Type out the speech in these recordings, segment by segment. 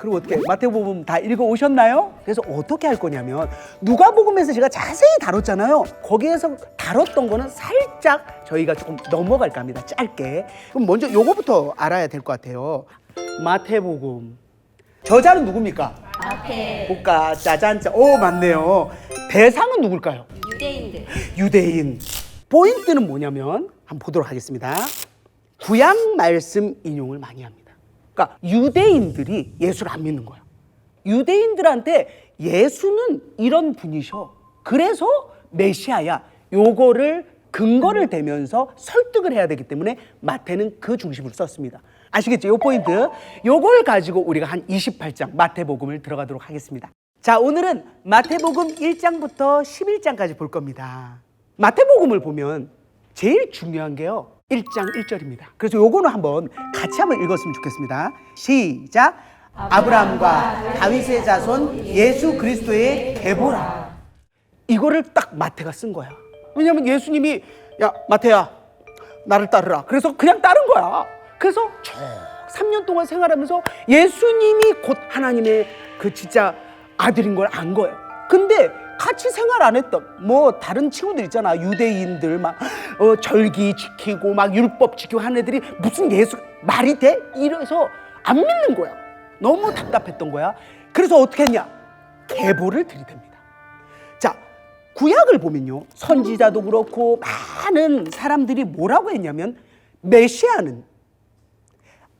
그리고 어떻게 마태복음 다 읽어 오셨나요? 그래서 어떻게 할 거냐면 누가복음에서 제가 자세히 다뤘잖아요. 거기에서 다뤘던 거는 살짝 저희가 조금 넘어갈까 합니다. 짧게. 그럼 먼저 요거부터 알아야 될 것 같아요. 마태복음. 저자는 누굽니까? 마태. 볼까? 짜잔짜. 오, 맞네요. 대상은 누굴까요? 유대인들. 유대인. 포인트는 뭐냐면 한번 보도록 하겠습니다. 구약 말씀 인용을 많이 합니다. 그러니까 유대인들이 예수를 안 믿는 거야. 유대인들한테 예수는 이런 분이셔. 그래서 메시아야. 요거를 근거를 대면서 설득을 해야 되기 때문에 마태는 그 중심으로 썼습니다. 아시겠죠? 요 포인트. 요걸 가지고 우리가 한 28장 마태복음을 들어가도록 하겠습니다. 자, 오늘은 마태복음 1장부터 11장까지 볼 겁니다. 마태복음을 보면 제일 중요한 게요. 1장 1절입니다. 그래서 요거는 한번 같이 한번 읽었으면 좋겠습니다. 시작. 아브라함과 다윗의 자손 예수 그리스도의 계보라. 이거를 딱 마태가 쓴 거야. 왜냐하면 예수님이 야 마태야 나를 따르라. 그래서 그냥 따른 거야. 그래서 쭉 3년 동안 생활하면서 예수님이 곧 하나님의 그 진짜 아들인 걸 안 거예요. 근데 같이 생활 안 했던 뭐 다른 친구들 있잖아. 유대인들 막 절기 지키고 막 율법 지키고 하는 애들이 무슨 예수 말이 돼? 이래서 안 믿는 거야. 너무 답답했던 거야. 그래서 어떻게 했냐? 계보를 들이댑니다. 자, 구약을 보면요. 선지자도 그렇고 많은 사람들이 뭐라고 했냐면 메시아는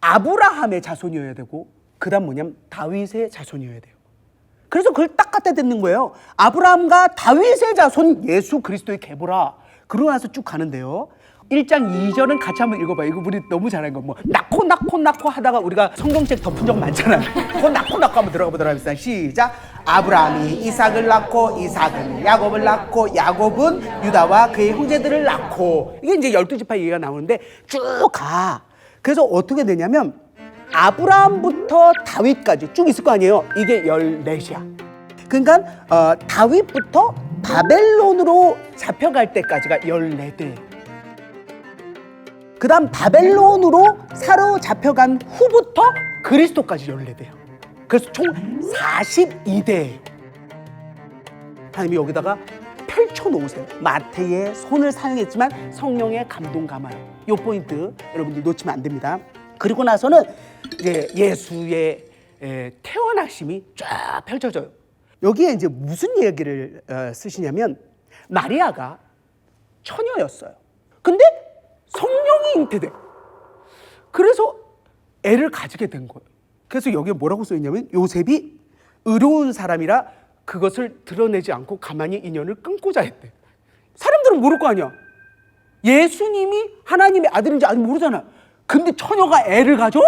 아브라함의 자손이어야 되고 그다음 뭐냐면 다윗의 자손이어야 돼요. 그래서 그걸 딱 갖다 대는 거예요. 아브라함과 다윗의 자손 예수 그리스도의 계보라. 그러고 나서 쭉 가는데요. 1장 2절은 같이 한번 읽어봐요. 이거 우리 너무 잘하는 거. 뭐 낳고 하다가 우리가 성경책 덮은 적 많잖아요. 그거 낳고 한번 들어가 보도록 하겠습니다. 시작. 아브라함이 이삭을 낳고 이삭은 야곱을 낳고 야곱은 유다와 그의 형제들을 낳고. 이게 이제 12지파 얘기가 나오는데 쭉 가. 그래서 어떻게 되냐면 아브라함부터 다윗까지 쭉 있을 거 아니에요. 이게 14이야. 그러니까 다윗부터 바벨론으로 잡혀갈 때까지가 14대. 그 다음 바벨론으로 사로잡혀간 후부터 그리스도까지 14대예요. 그래서 총 42대예요. 하나님이 여기다가 펼쳐놓으세요. 마태의 손을 사용했지만 성령의 감동 감화요. 이 포인트 여러분들 놓치면 안 됩니다. 그리고 나서는 이제 예수의 태어나심이 쫙 펼쳐져요. 여기에 이제 무슨 얘기를 쓰시냐면 마리아가 처녀였어요. 근데 성령이 잉태돼. 그래서 애를 가지게 된 거예요. 그래서 여기에 뭐라고 써있냐면 요셉이 의로운 사람이라 그것을 드러내지 않고 가만히 인연을 끊고자 했대. 사람들은 모를 거 아니야. 예수님이 하나님의 아들인지 아닌지 모르잖아. 근데 처녀가 애를 가져?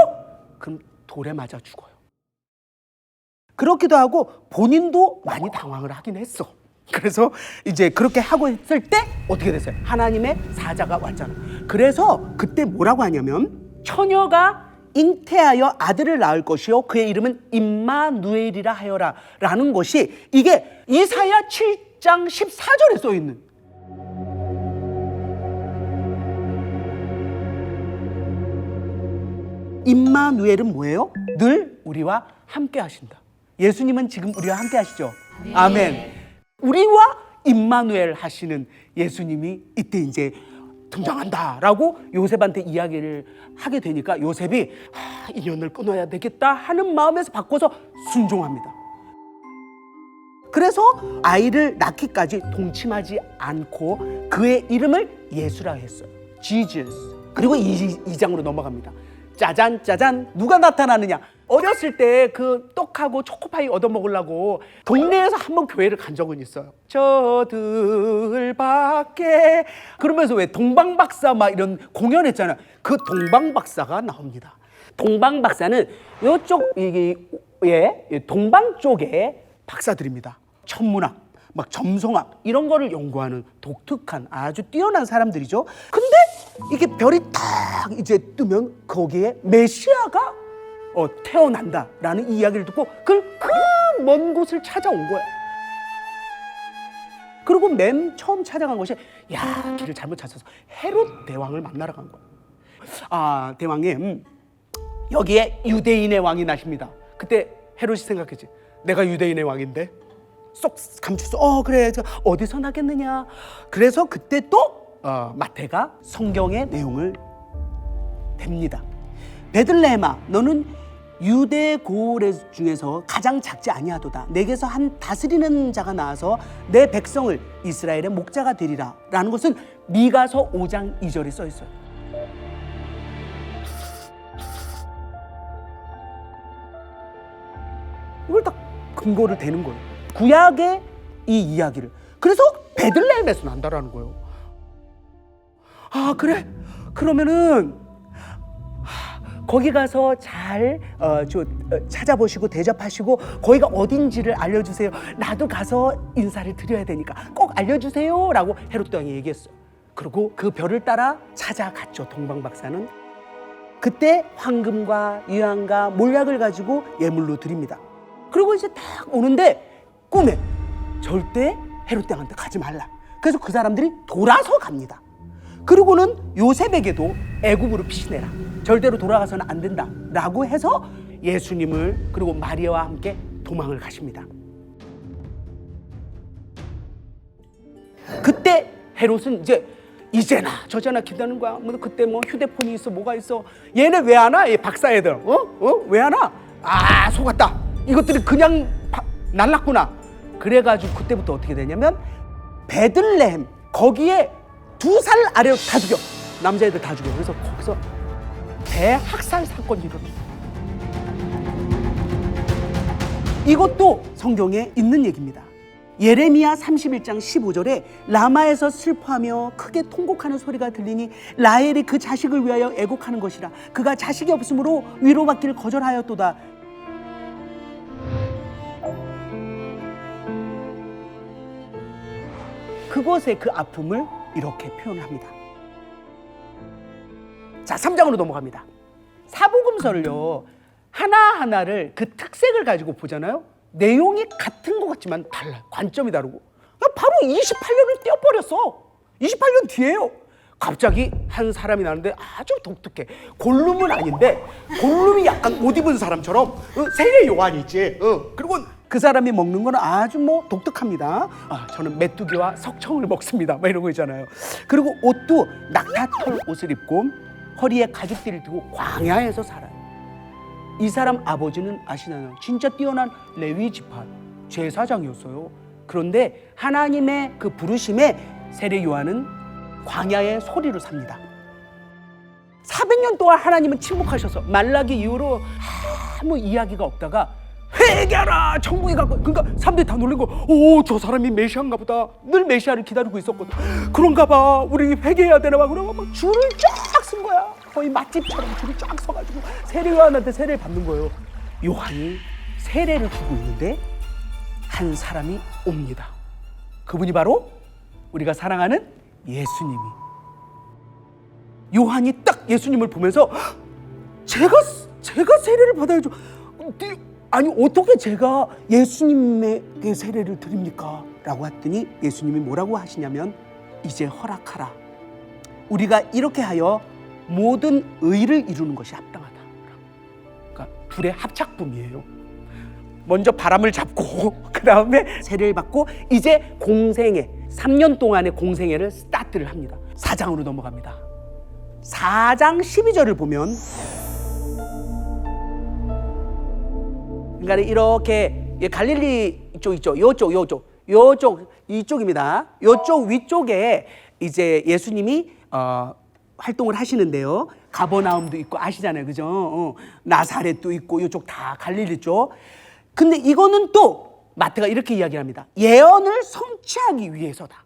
그럼 돌에 맞아 죽어요. 그렇기도 하고 본인도 많이 당황을 하긴 했어. 그래서 이제 그렇게 하고 있을 때 어떻게 됐어요? 하나님의 사자가 왔잖아. 그래서 그때 뭐라고 하냐면 처녀가 잉태하여 아들을 낳을 것이요 그의 이름은 임마누엘이라 하여라 라는 것이 이게 이사야 7장 14절에 써있는 임마누엘은 뭐예요? 늘 우리와 함께 하신다. 예수님은 지금 우리와 함께 하시죠? 네. 아멘. 우리와 임마누엘 하시는 예수님이 이때 이제 등장한다라고 요셉한테 이야기를 하게 되니까 요셉이 인연을 끊어야 되겠다 하는 마음에서 바꿔서 순종합니다. 그래서 아이를 낳기까지 동침하지 않고 그의 이름을 예수라 했어요. Jesus. 그리고 2장으로 넘어갑니다. 짜잔 짜잔 누가 나타나느냐. 어렸을 때 그 떡하고 초코파이 얻어먹으려고 동네에서 한번 교회를 간 적은 있어요. 저들 밖에 그러면서 왜 동방박사 막 이런 공연했잖아요. 그 동방박사가 나옵니다. 동방박사는 이쪽 동방 쪽의 박사들입니다. 천문학, 막 점성학 이런 거를 연구하는 독특한 아주 뛰어난 사람들이죠. 근데 이게 별이 딱 이제 뜨면 거기에 메시아가 태어난다라는 이야기를 듣고 그 먼 곳을 찾아온 거야. 그리고 맨 처음 찾아간 것이 길을 잘못 찾아서 헤롯 대왕을 만나러 간 거야. 대왕님 여기에 유대인의 왕이 나십니다. 그때 헤롯이 생각했지. 내가 유대인의 왕인데 쏙 감추서 그래 어디서 나겠느냐. 그래서 그때 또 마태가 성경의 내용을 댑니다. 베들레헴아 너는 유대 고래 중에서 가장 작지 아니하도다. 내게서 한 다스리는 자가 나와서 내 백성을 이스라엘의 목자가 되리라 라는 것은 미가서 5장 2절에 써 있어요. 이걸 딱 근거를 대는 거예요. 구약의 이 이야기를. 그래서 베들레헴에서 난다라는 거예요. 그래 그러면은 거기 가서 잘 찾아보시고 대접하시고 거기가 어딘지를 알려주세요. 나도 가서 인사를 드려야 되니까 꼭 알려주세요 라고 헤롯 왕이 얘기했어요. 그리고 그 별을 따라 찾아갔죠. 동방 박사는. 그때 황금과 유향과 몰약을 가지고 예물로 드립니다. 그리고 이제 딱 오는데 꿈에 절대 헤롯 왕한테 가지 말라. 그래서 그 사람들이 돌아서 갑니다. 그리고는 요셉에게도 애굽으로 피신해라. 절대로 돌아가서는 안 된다 라고 해서 예수님을 그리고 마리아와 함께 도망을 가십니다. 그때 헤롯은 이제나 저제나 기다리는 거야. 그때 휴대폰이 있어 뭐가 있어. 얘네 왜 안 와? 얘 박사 애들 왜 안 와? 속았다. 이것들이 그냥 날랐구나. 그래가지고 그때부터 어떻게 되냐면 베들레헴 거기에 2살 아래로 다 죽여. 남자애들 다 죽여. 그래서 거기서 대학살 사건이 일어납니다. 이것도 성경에 있는 얘기입니다. 예레미야 31장 15절에 라마에서 슬퍼하며 크게 통곡하는 소리가 들리니 라헬이 그 자식을 위하여 애곡하는 것이라. 그가 자식이 없으므로 위로받기를 거절하였도다. 그곳의 그 아픔을 이렇게 표현합니다. 자, 3장으로 넘어갑니다. 사복음서를요 하나하나를 그 특색을 가지고 보잖아요. 내용이 같은 것 같지만 달라요. 관점이 다르고. 바로 28년을 떼어버렸어. 28년 뒤에요. 갑자기 한 사람이 나는데 아주 독특해. 골룸은 아닌데 골룸이 약간 옷 입은 사람처럼 세례 요한이 있지. 그리고 그 사람이 먹는 건 아주 독특합니다. 저는 메뚜기와 석청을 먹습니다. 이런 거 있잖아요. 그리고 옷도 낙타털 옷을 입고 허리에 가죽띠를 두고 광야에서 살아요. 이 사람 아버지는 아시나요? 진짜 뛰어난 레위 지파 제사장이었어요. 그런데 하나님의 그 부르심에 세례 요한은 광야의 소리로 삽니다. 400년 동안 하나님은 침묵하셔서 말라기 이후로 아무 이야기가 없다가 회개하라 천국에 갔고, 그러니까 사람들이 다 놀란 거. 저 사람이 메시아인가 보다. 늘 메시아를 기다리고 있었거든. 그런가 봐. 우리 회개해야 되나 봐. 그러고 막 줄을 쫙 쓴 거야. 거의 맛집처럼 줄을 쫙 서가지고 세례 요한한테 세례를 받는 거예요. 요한이 세례를 주고 있는데 한 사람이 옵니다. 그분이 바로 우리가 사랑하는 예수님이. 요한이 딱 예수님을 보면서 제가 세례를 받아야죠. 아니 어떻게 제가 예수님에게 세례를 드립니까? 라고 했더니 예수님이 뭐라고 하시냐면 이제 허락하라. 우리가 이렇게 하여 모든 의를 이루는 것이 합당하다. 그러니까 둘의 합작품이에요. 먼저 바람을 잡고 그 다음에 세례를 받고 이제 공생애 3년 동안의 공생애를 스타트를 합니다. 4장으로 넘어갑니다. 4장 12절을 보면 그러니까 이렇게 갈릴리 쪽 있죠. 이쪽입니다. 이쪽 위쪽에 이제 예수님이 활동을 하시는데요. 가버나움도 있고 아시잖아요, 그죠? 나사렛도 있고 이쪽 다 갈릴리 쪽. 근데 이거는 또 마태가 이렇게 이야기합니다. 예언을 성취하기 위해서다.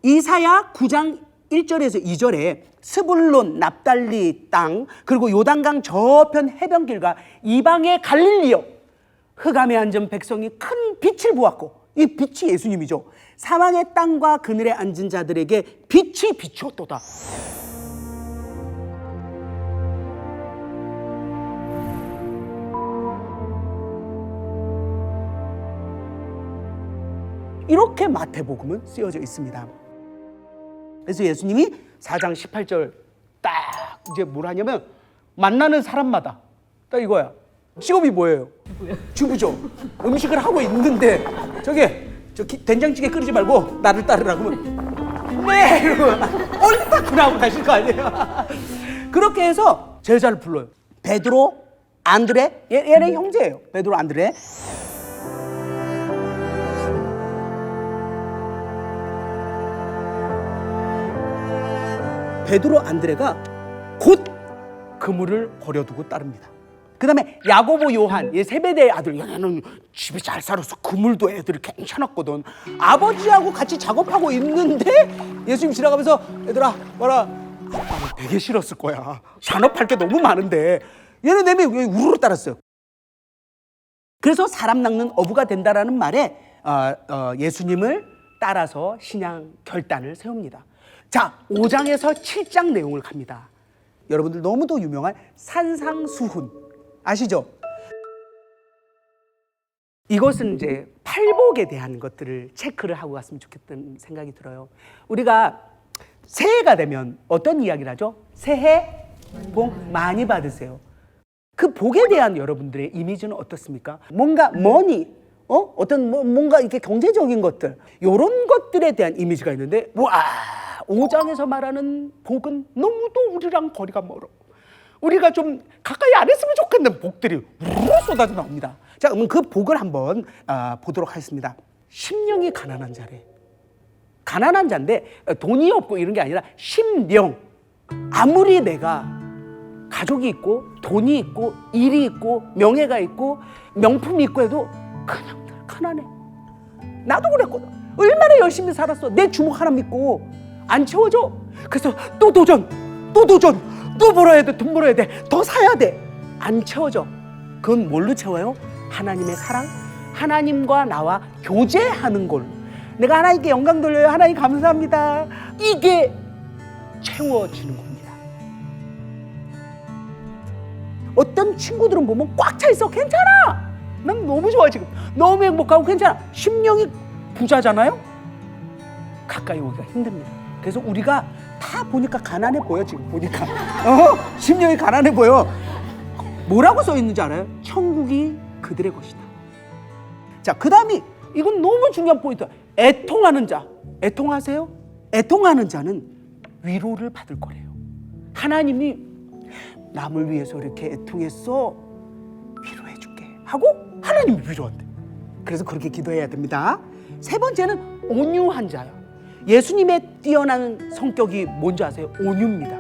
이사야 9장 1절에서 2절에 스불론, 납달리 땅 그리고 요단강 저편 해변길과 이방의 갈릴리여 흑암에 앉은 백성이 큰 빛을 보았고 이 빛이 예수님이죠. 사망의 땅과 그늘에 앉은 자들에게 빛이 비추었도다. 이렇게 마태복음은 쓰여져 있습니다. 그래서 예수님이 4장 18절 딱 이제 뭘 하냐면 만나는 사람마다 딱 이거야. 직업이 뭐예요? 주부죠. 음식을 하고 있는데 된장찌개 끓이지 말고 나를 따르라고 하면 네! 이러고 옳다 하고 가실 거 아니에요. 그렇게 해서 제자를 불러요. 베드로, 안드레, 얘네 형제예요. 베드로, 안드레. 베드로, 안드레가 곧 그물을 버려두고 따릅니다. 그 다음에 야고보, 요한, 얘 세베대의 아들. 얘는 집에 잘 살아서 그물도 애들이 괜찮았거든. 아버지하고 같이 작업하고 있는데 예수님 지나가면서 얘들아 뭐라, 아빠는 되게 싫었을 거야. 잔업할 게 너무 많은데. 얘는 내내 우르르 따랐어요. 그래서 사람 낚는 어부가 된다라는 말에 예수님을 따라서 신앙 결단을 세웁니다. 자, 5장에서 7장 내용을 갑니다. 여러분들 너무도 유명한 산상수훈 아시죠? 이것은 이제 팔복에 대한 것들을 체크를 하고 갔으면 좋겠다는 생각이 들어요. 우리가 새해가 되면 어떤 이야기를 하죠? 새해 복 많이 받으세요. 그 복에 대한 여러분들의 이미지는 어떻습니까? 뭔가 머니, 어떤 뭔가 이렇게 경제적인 것들, 이런 것들에 대한 이미지가 있는데, 와, 5장에서 말하는 복은 너무도 우리랑 거리가 멀어. 우리가 좀 가까이 안 했으면 좋겠는 복들이 우르르 쏟아져 나옵니다. 자, 그럼 그 복을 한번 보도록 하겠습니다. 심령이 가난한 자래. 가난한 자인데 돈이 없고 이런 게 아니라 심령. 아무리 내가 가족이 있고 돈이 있고 일이 있고 명예가 있고 명품이 있고 해도 그냥 가난해. 나도 그랬거든. 얼마나 열심히 살았어. 내 주먹 하나 믿고 안 채워져. 그래서 또 도전, 또 벌어야 돼, 돈 벌어야 돼, 더 사야 돼. 안 채워져. 그건 뭘로 채워요? 하나님의 사랑, 하나님과 나와 교제하는 걸. 내가 하나님께 영광 돌려요. 하나님 감사합니다. 이게 채워지는 겁니다. 어떤 친구들은 보면 꽉 차 있어. 괜찮아. 난 너무 좋아 지금. 너무 행복하고 괜찮아. 심령이 부자잖아요. 가까이 오기가 힘듭니다. 그래서 우리가 다 보니까 가난해 보여 지금 보니까. 심령이 가난해 보여. 뭐라고 써 있는지 알아요? 천국이 그들의 것이다. 자, 그 다음이 이건 너무 중요한 포인트야. 애통하는 자. 애통하세요? 애통하는 자는 위로를 받을 거래요. 하나님이 남을 위해서 이렇게 애통했어. 위로해줄게 하고 하나님이 위로한대. 그래서 그렇게 기도해야 됩니다. 세 번째는 온유한 자요. 예수님의 뛰어난 성격이 뭔지 아세요? 온유입니다.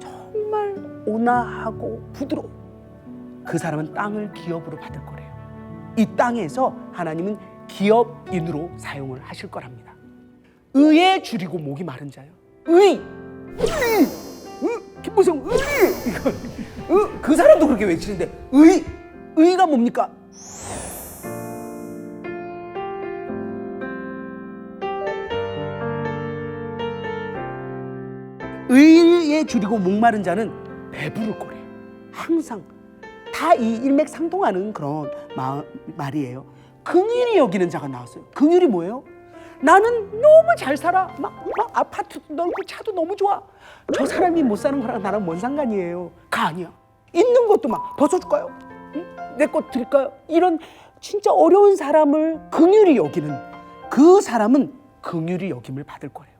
정말 온화하고 부드러워. 그 사람은 땅을 기업으로 받을 거래요. 이 땅에서 하나님은 기업인으로 사용을 하실 거랍니다. 의에 줄이고 목이 마른 자요. 김보성 그 사람도 그렇게 외치는데 의가 뭡니까? 의에 줄이고 목마른 자는 배부를 거래요. 항상 다 이 일맥상통하는 그런 말이에요. 긍휼히 여기는 자가 나왔어요. 긍휼이 뭐예요? 나는 너무 잘 살아. 막 아파트도 넓고 차도 너무 좋아. 저 사람이 못 사는 거랑 나랑 뭔 상관이에요? 아니야. 있는 것도 막 벗어줄까요? 응? 내 것 드릴까요? 이런 진짜 어려운 사람을 긍휼히 여기는 그 사람은 긍휼히 여김을 받을 거예요.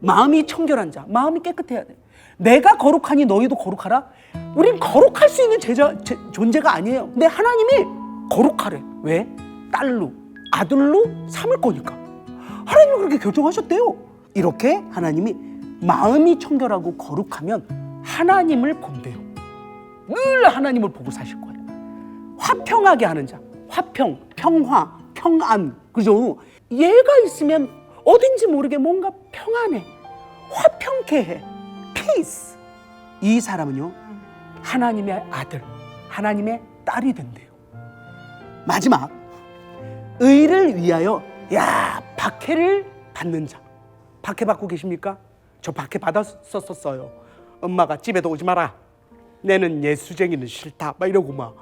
마음이 청결한 자, 마음이 깨끗해야 돼. 내가 거룩하니 너희도 거룩하라. 우린 거룩할 수 있는 존재가 아니에요. 근데 하나님이 거룩하래. 왜? 딸로, 아들로 삼을 거니까. 하나님이 그렇게 결정하셨대요. 이렇게 하나님이 마음이 청결하고 거룩하면 하나님을 본대요. 늘 하나님을 보고 사실 거예요. 화평하게 하는 자, 화평, 평화, 평안, 그죠? 얘가 있으면 어딘지 모르게 뭔가 평안해, 화평케 해, peace. 이 사람은요, 하나님의 아들, 하나님의 딸이 된대요. 마지막, 의를 위하여 박해를 받는 자. 박해 받고 계십니까? 저 박해 받았었어요. 엄마가 집에도 오지 마라. 내는 예수쟁이는 싫다. 막 이러고 막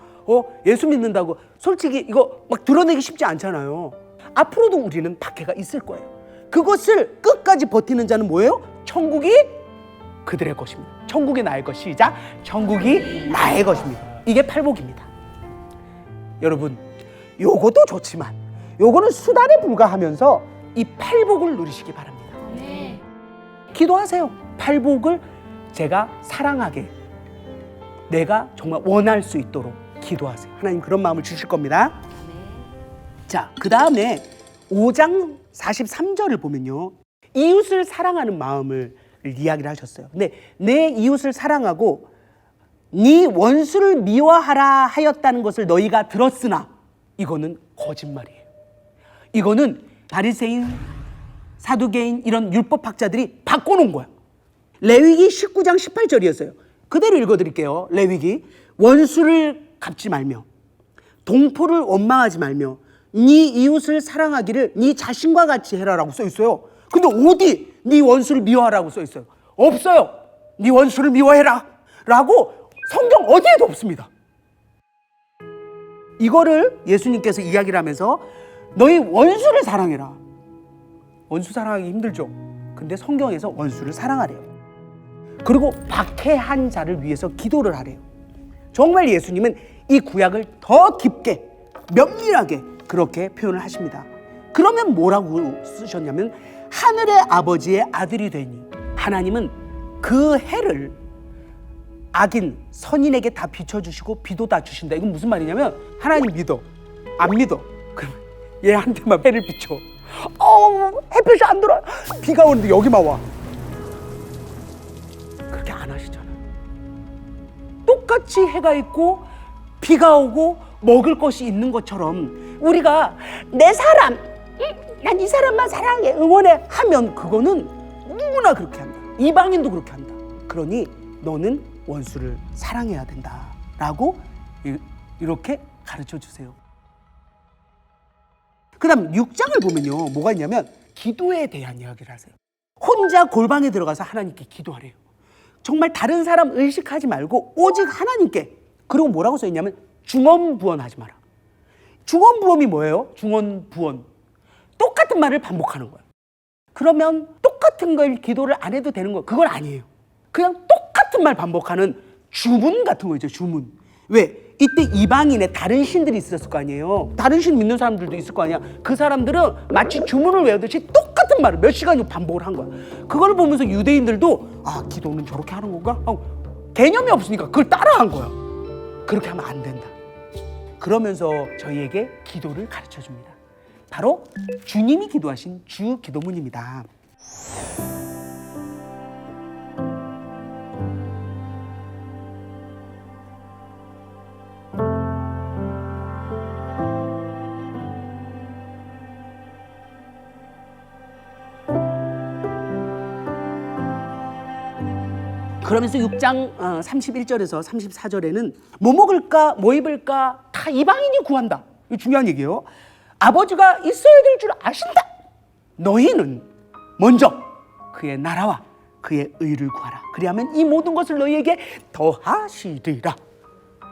예수 믿는다고 솔직히 이거 막 드러내기 쉽지 않잖아요. 앞으로도 우리는 박해가 있을 거예요. 그것을 끝까지 버티는 자는 뭐예요? 천국이 그들의 것입니다. 천국이 나의 것. 시작. 천국이 나의 것입니다. 이게 팔복입니다. 여러분, 요것도 좋지만 요거는 수단에 불과하면서 이 팔복을 누리시기 바랍니다. 네. 기도하세요. 팔복을 제가 사랑하게, 내가 정말 원할 수 있도록 기도하세요. 하나님 그런 마음을 주실 겁니다. 자, 그 다음에 5장 43절을 보면요, 이웃을 사랑하는 마음을 이야기를 하셨어요. 근데 내 이웃을 사랑하고 네 원수를 미워하라 하였다는 것을 너희가 들었으나 이거는 거짓말이에요. 이거는 바리새인, 사두개인 이런 율법학자들이 바꿔놓은 거야. 레위기 19장 18절이었어요. 그대로 읽어드릴게요. 레위기. 원수를 갚지 말며 동포를 원망하지 말며 네 이웃을 사랑하기를 네 자신과 같이 해라라고 써 있어요. 근데 어디 네 원수를 미워하라고 써 있어요? 없어요. 네 원수를 미워해라 라고 성경 어디에도 없습니다. 이거를 예수님께서 이야기를 하면서 너희 원수를 사랑해라. 원수 사랑하기 힘들죠. 근데 성경에서 원수를 사랑하래요. 그리고 박해한 자를 위해서 기도를 하래요. 정말 예수님은 이 구약을 더 깊게 면밀하게 그렇게 표현을 하십니다. 그러면 뭐라고 쓰셨냐면 하늘의 아버지의 아들이 되니 하나님은 그 해를 악인 선인에게 다 비춰주시고 비도 다 주신다. 이건 무슨 말이냐면 하나님 믿어 안 믿어 그러면 얘한테만 해를 비춰. 햇볕이 안 들어. 비가 오는데 여기만 와. 그렇게 안 하시잖아요. 똑같이 해가 있고 비가 오고 먹을 것이 있는 것처럼 우리가 내 사람, 난 이 사람만 사랑해, 응원해 하면 그거는 누구나 그렇게 한다. 이방인도 그렇게 한다. 그러니 너는 원수를 사랑해야 된다라고 이렇게 가르쳐 주세요. 그 다음 6장을 보면요, 뭐가 있냐면 기도에 대한 이야기를 하세요. 혼자 골방에 들어가서 하나님께 기도하래요. 정말 다른 사람 의식하지 말고 오직 하나님께. 그리고 뭐라고 써있냐면 중언부언하지 마라. 중언부언이 뭐예요? 중언부언. 똑같은 말을 반복하는 거예요. 그러면 똑같은 걸 기도를 안 해도 되는 거, 그건 아니에요. 그냥 똑같은 말 반복하는 주문 같은 거 있죠. 주문. 왜? 이때 이방인의 다른 신들이 있었을 거 아니에요. 다른 신 믿는 사람들도 있을 거 아니야. 그 사람들은 마치 주문을 외우듯이 똑같은 말을 몇 시간 반복을 한 거야. 그걸 보면서 유대인들도 기도는 저렇게 하는 건가? 개념이 없으니까 그걸 따라한 거야. 그렇게 하면 안 된다. 그러면서 저희에게 기도를 가르쳐 줍니다. 바로 주님이 기도하신 주 기도문입니다. 그러면서 6장 31절에서 34절에는 뭐 먹을까 뭐 입을까 다 이방인이 구한다. 이거 중요한 얘기예요. 아버지가 있어야 될 줄 아신다. 너희는 먼저 그의 나라와 그의 의를 구하라. 그리하면 이 모든 것을 너희에게 더하시리라.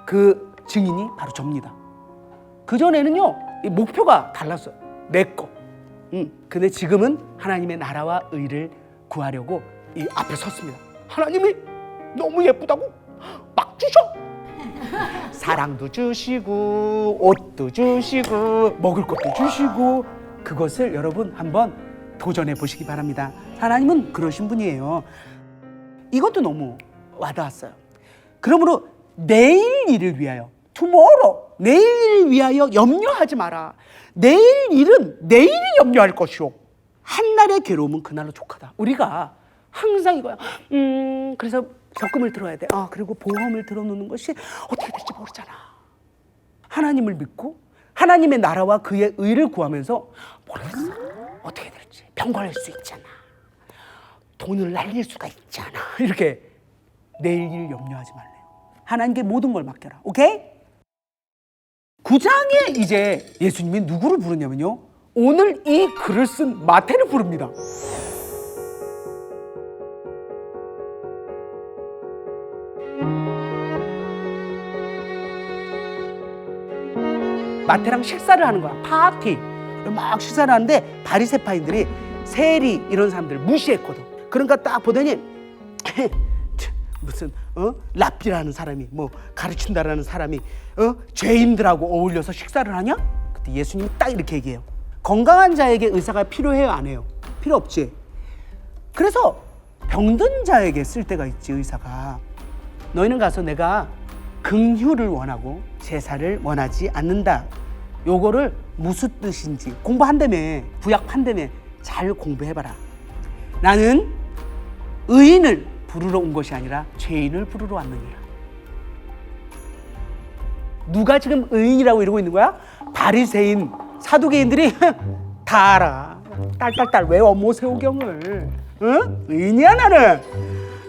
그 증인이 바로 접니다. 그전에는요, 이 목표가 달랐어요. 내 거. 근데 지금은 하나님의 나라와 의를 구하려고 이 앞에 섰습니다. 하나님이 너무 예쁘다고 막 주셔. 사랑도 주시고 옷도 주시고 먹을 것도 주시고. 그것을 여러분 한번 도전해 보시기 바랍니다. 하나님은 그러신 분이에요. 이것도 너무 와닿았어요. 그러므로 내일 일을 위하여, tomorrow, 내일 일을 위하여 염려하지 마라. 내일 일은 내일이 염려할 것이오. 한날의 괴로움은 그날로 족하다. 우리가 항상 이거야. 그래서 적금을 들어야 돼. 그리고 보험을 들어놓는 것이 어떻게 될지 모르잖아. 하나님을 믿고 하나님의 나라와 그의 의를 구하면서 모르겠어. 어떻게 될지. 병 걸릴 수 있잖아. 돈을 날릴 수가 있잖아. 이렇게 내일 일 염려하지 말래요. 하나님께 모든 걸 맡겨라. 오케이? 9장에 이제 예수님이 누구를 부르냐면요, 오늘 이 글을 쓴 마태를 부릅니다. 마태랑 식사를 하는 거야. 파티. 막 식사를 하는데 바리새파인들이 세리 이런 사람들 무시했거든. 그러니까 딱 보더니 무슨 랍비라는 사람이 뭐 가르친다라는 사람이 죄인들하고 어울려서 식사를 하냐? 그때 예수님이 딱 이렇게 얘기해요. 건강한 자에게 의사가 필요해요, 안 해요? 필요 없지. 그래서 병든 자에게 쓸 때가 있지, 의사가. 너희는 가서 내가 긍휼을 원하고 제사를 원하지 않는다. 요거를 무슨 뜻인지 공부한다며, 구약 판다며 잘 공부해봐라. 나는 의인을 부르러 온 것이 아니라 죄인을 부르러 왔느니라. 누가 지금 의인이라고 이러고 있는 거야? 바리새인, 사두개인들이 다 알아. 딸딸딸 외워 모세오경을. 응? 의인이야 나는.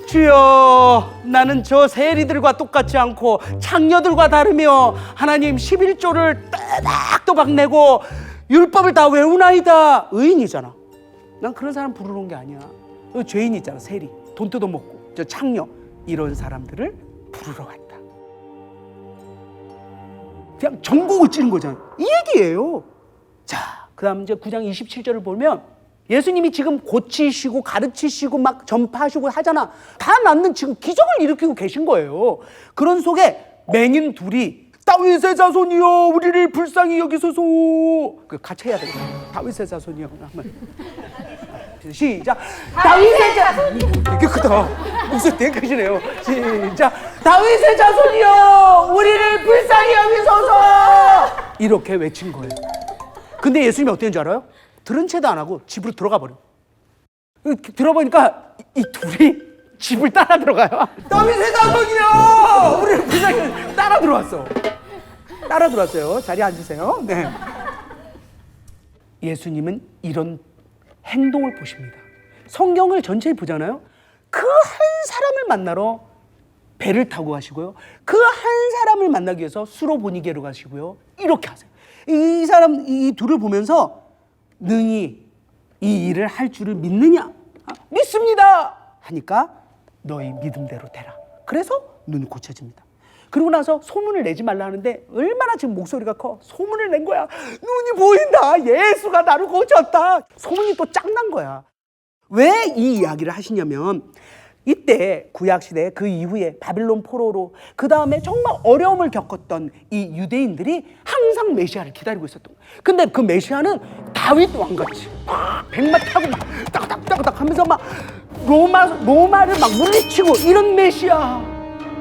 주여, 나는 저 세리들과 똑같지 않고 창녀들과 다르며 하나님 11조를 또박또박 내고 율법을 다 외우나이다. 의인이잖아. 난 그런 사람 부르러 온 게 아니야. 죄인 있잖아, 세리. 돈 뜯어먹고 저 창녀, 이런 사람들을 부르러 갔다. 그냥 전곡을 찌른 거잖아요. 이 얘기예요. 자, 그 다음 이제 9장 27절을 보면 예수님이 지금 고치시고 가르치시고 막 전파하시고 하잖아. 다 낫는 지금 기적을 일으키고 계신 거예요. 그런 속에 맹인 둘이 다윗의 자손이여 우리를 불쌍히 여기소서. 같이 해야 되겠다. 다윗의 자손이여. 시작. 다윗의 자손이여. 이게 크다. 목소리 되게 크시네요. 시작. 다윗의 자손이여 우리를 불쌍히 여기소서. 이렇게 외친 거예요. 근데 예수님이 어땠는 줄 알아요? 들은 채도 안 하고 집으로 들어가 버려. 들어보니까 이 둘이 집을 따라 들어가요. 다윗의 자손이여 우리를 불쌍히. 따라 들어왔어. 따라 들어왔어요. 자리에 앉으세요. 네. 예수님은 이런 행동을 보십니다. 성경을 전체에 보잖아요. 그 한 사람을 만나러 배를 타고 가시고요. 그 한 사람을 만나기 위해서 수로보니게로 가시고요. 이렇게 하세요. 이 사람, 이 둘을 보면서 능히 이 일을 할 줄을 믿느냐? 믿습니다! 하니까 너희 믿음대로 되라. 그래서 눈이 고쳐집니다. 그러고 나서 소문을 내지 말라 하는데 얼마나 지금 목소리가 커. 소문을 낸 거야. 눈이 보인다. 예수가 나를 고쳤다. 소문이 또 짱난 거야. 왜 이 이야기를 하시냐면 이때 구약시대 그 이후에 바빌론 포로로 그 다음에 정말 어려움을 겪었던 이 유대인들이 항상 메시아를 기다리고 있었던 거예요. 근데 그 메시아는 다윗 왕같이 백마 타고 막 딱딱딱딱 하면서 막 로마를 막 물리치고 이런 메시아,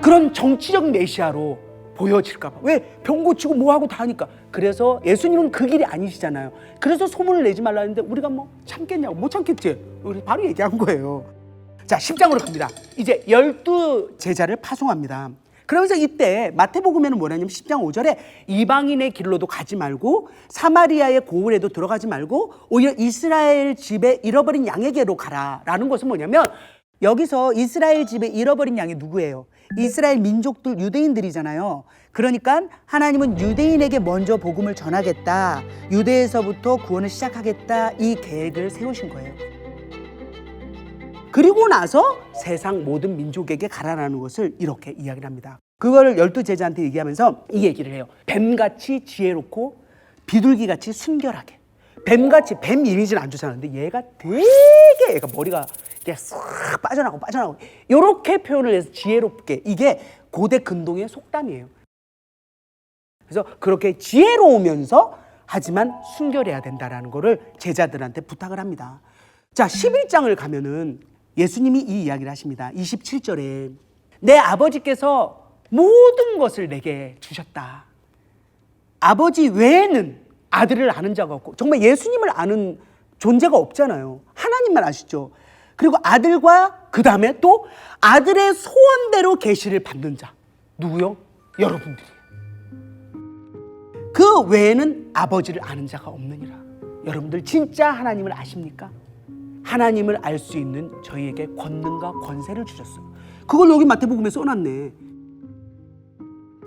그런 정치적 메시아로 보여질까 봐. 왜? 병 고치고 뭐하고 다 하니까. 그래서 예수님은 그 길이 아니시잖아요. 그래서 소문을 내지 말라 했는데 우리가 뭐 참겠냐고. 못 참겠지. 우리 바로 얘기한 거예요. 자, 10장으로 갑니다. 이제 12 제자를 파송합니다. 그러면서 이때 마태복음에는 뭐냐면 10장 5절에 이방인의 길로도 가지 말고 사마리아의 고을에도 들어가지 말고 오히려 이스라엘 집에 잃어버린 양에게로 가라라는 것은 뭐냐면 여기서 이스라엘 집에 잃어버린 양이 누구예요? 이스라엘 민족들, 유대인들이잖아요. 그러니까 하나님은 유대인에게 먼저 복음을 전하겠다. 유대에서부터 구원을 시작하겠다. 이 계획을 세우신 거예요. 그리고 나서 세상 모든 민족에게 가라라는 것을 이렇게 이야기를 합니다. 그거를 12 제자한테 얘기하면서 이 얘기를 해요. 뱀같이 지혜롭고 비둘기같이 순결하게. 뱀같이, 뱀 이미지는 안 좋잖아요. 근데 얘가 되게 얘가 머리가 이렇게 싹 빠져나가고 이렇게 표현을 해서 지혜롭게. 이게 고대 근동의 속담이에요. 그래서 그렇게 지혜로우면서 하지만 순결해야 된다라는 거를 제자들한테 부탁을 합니다. 자, 11장을 가면은 예수님이 이 이야기를 하십니다. 27절에 내 아버지께서 모든 것을 내게 주셨다. 아버지 외에는 아들을 아는 자가 없고, 정말 예수님을 아는 존재가 없잖아요. 하나님만 아시죠. 그리고 아들과 그 다음에 또 아들의 소원대로 계시를 받는 자. 누구요? 여러분들이. 그 외에는 아버지를 아는 자가 없느니라. 여러분들 진짜 하나님을 아십니까? 하나님을 알 수 있는 저희에게 권능과 권세를 주셨어요. 그걸 여기 마태복음에 써놨네.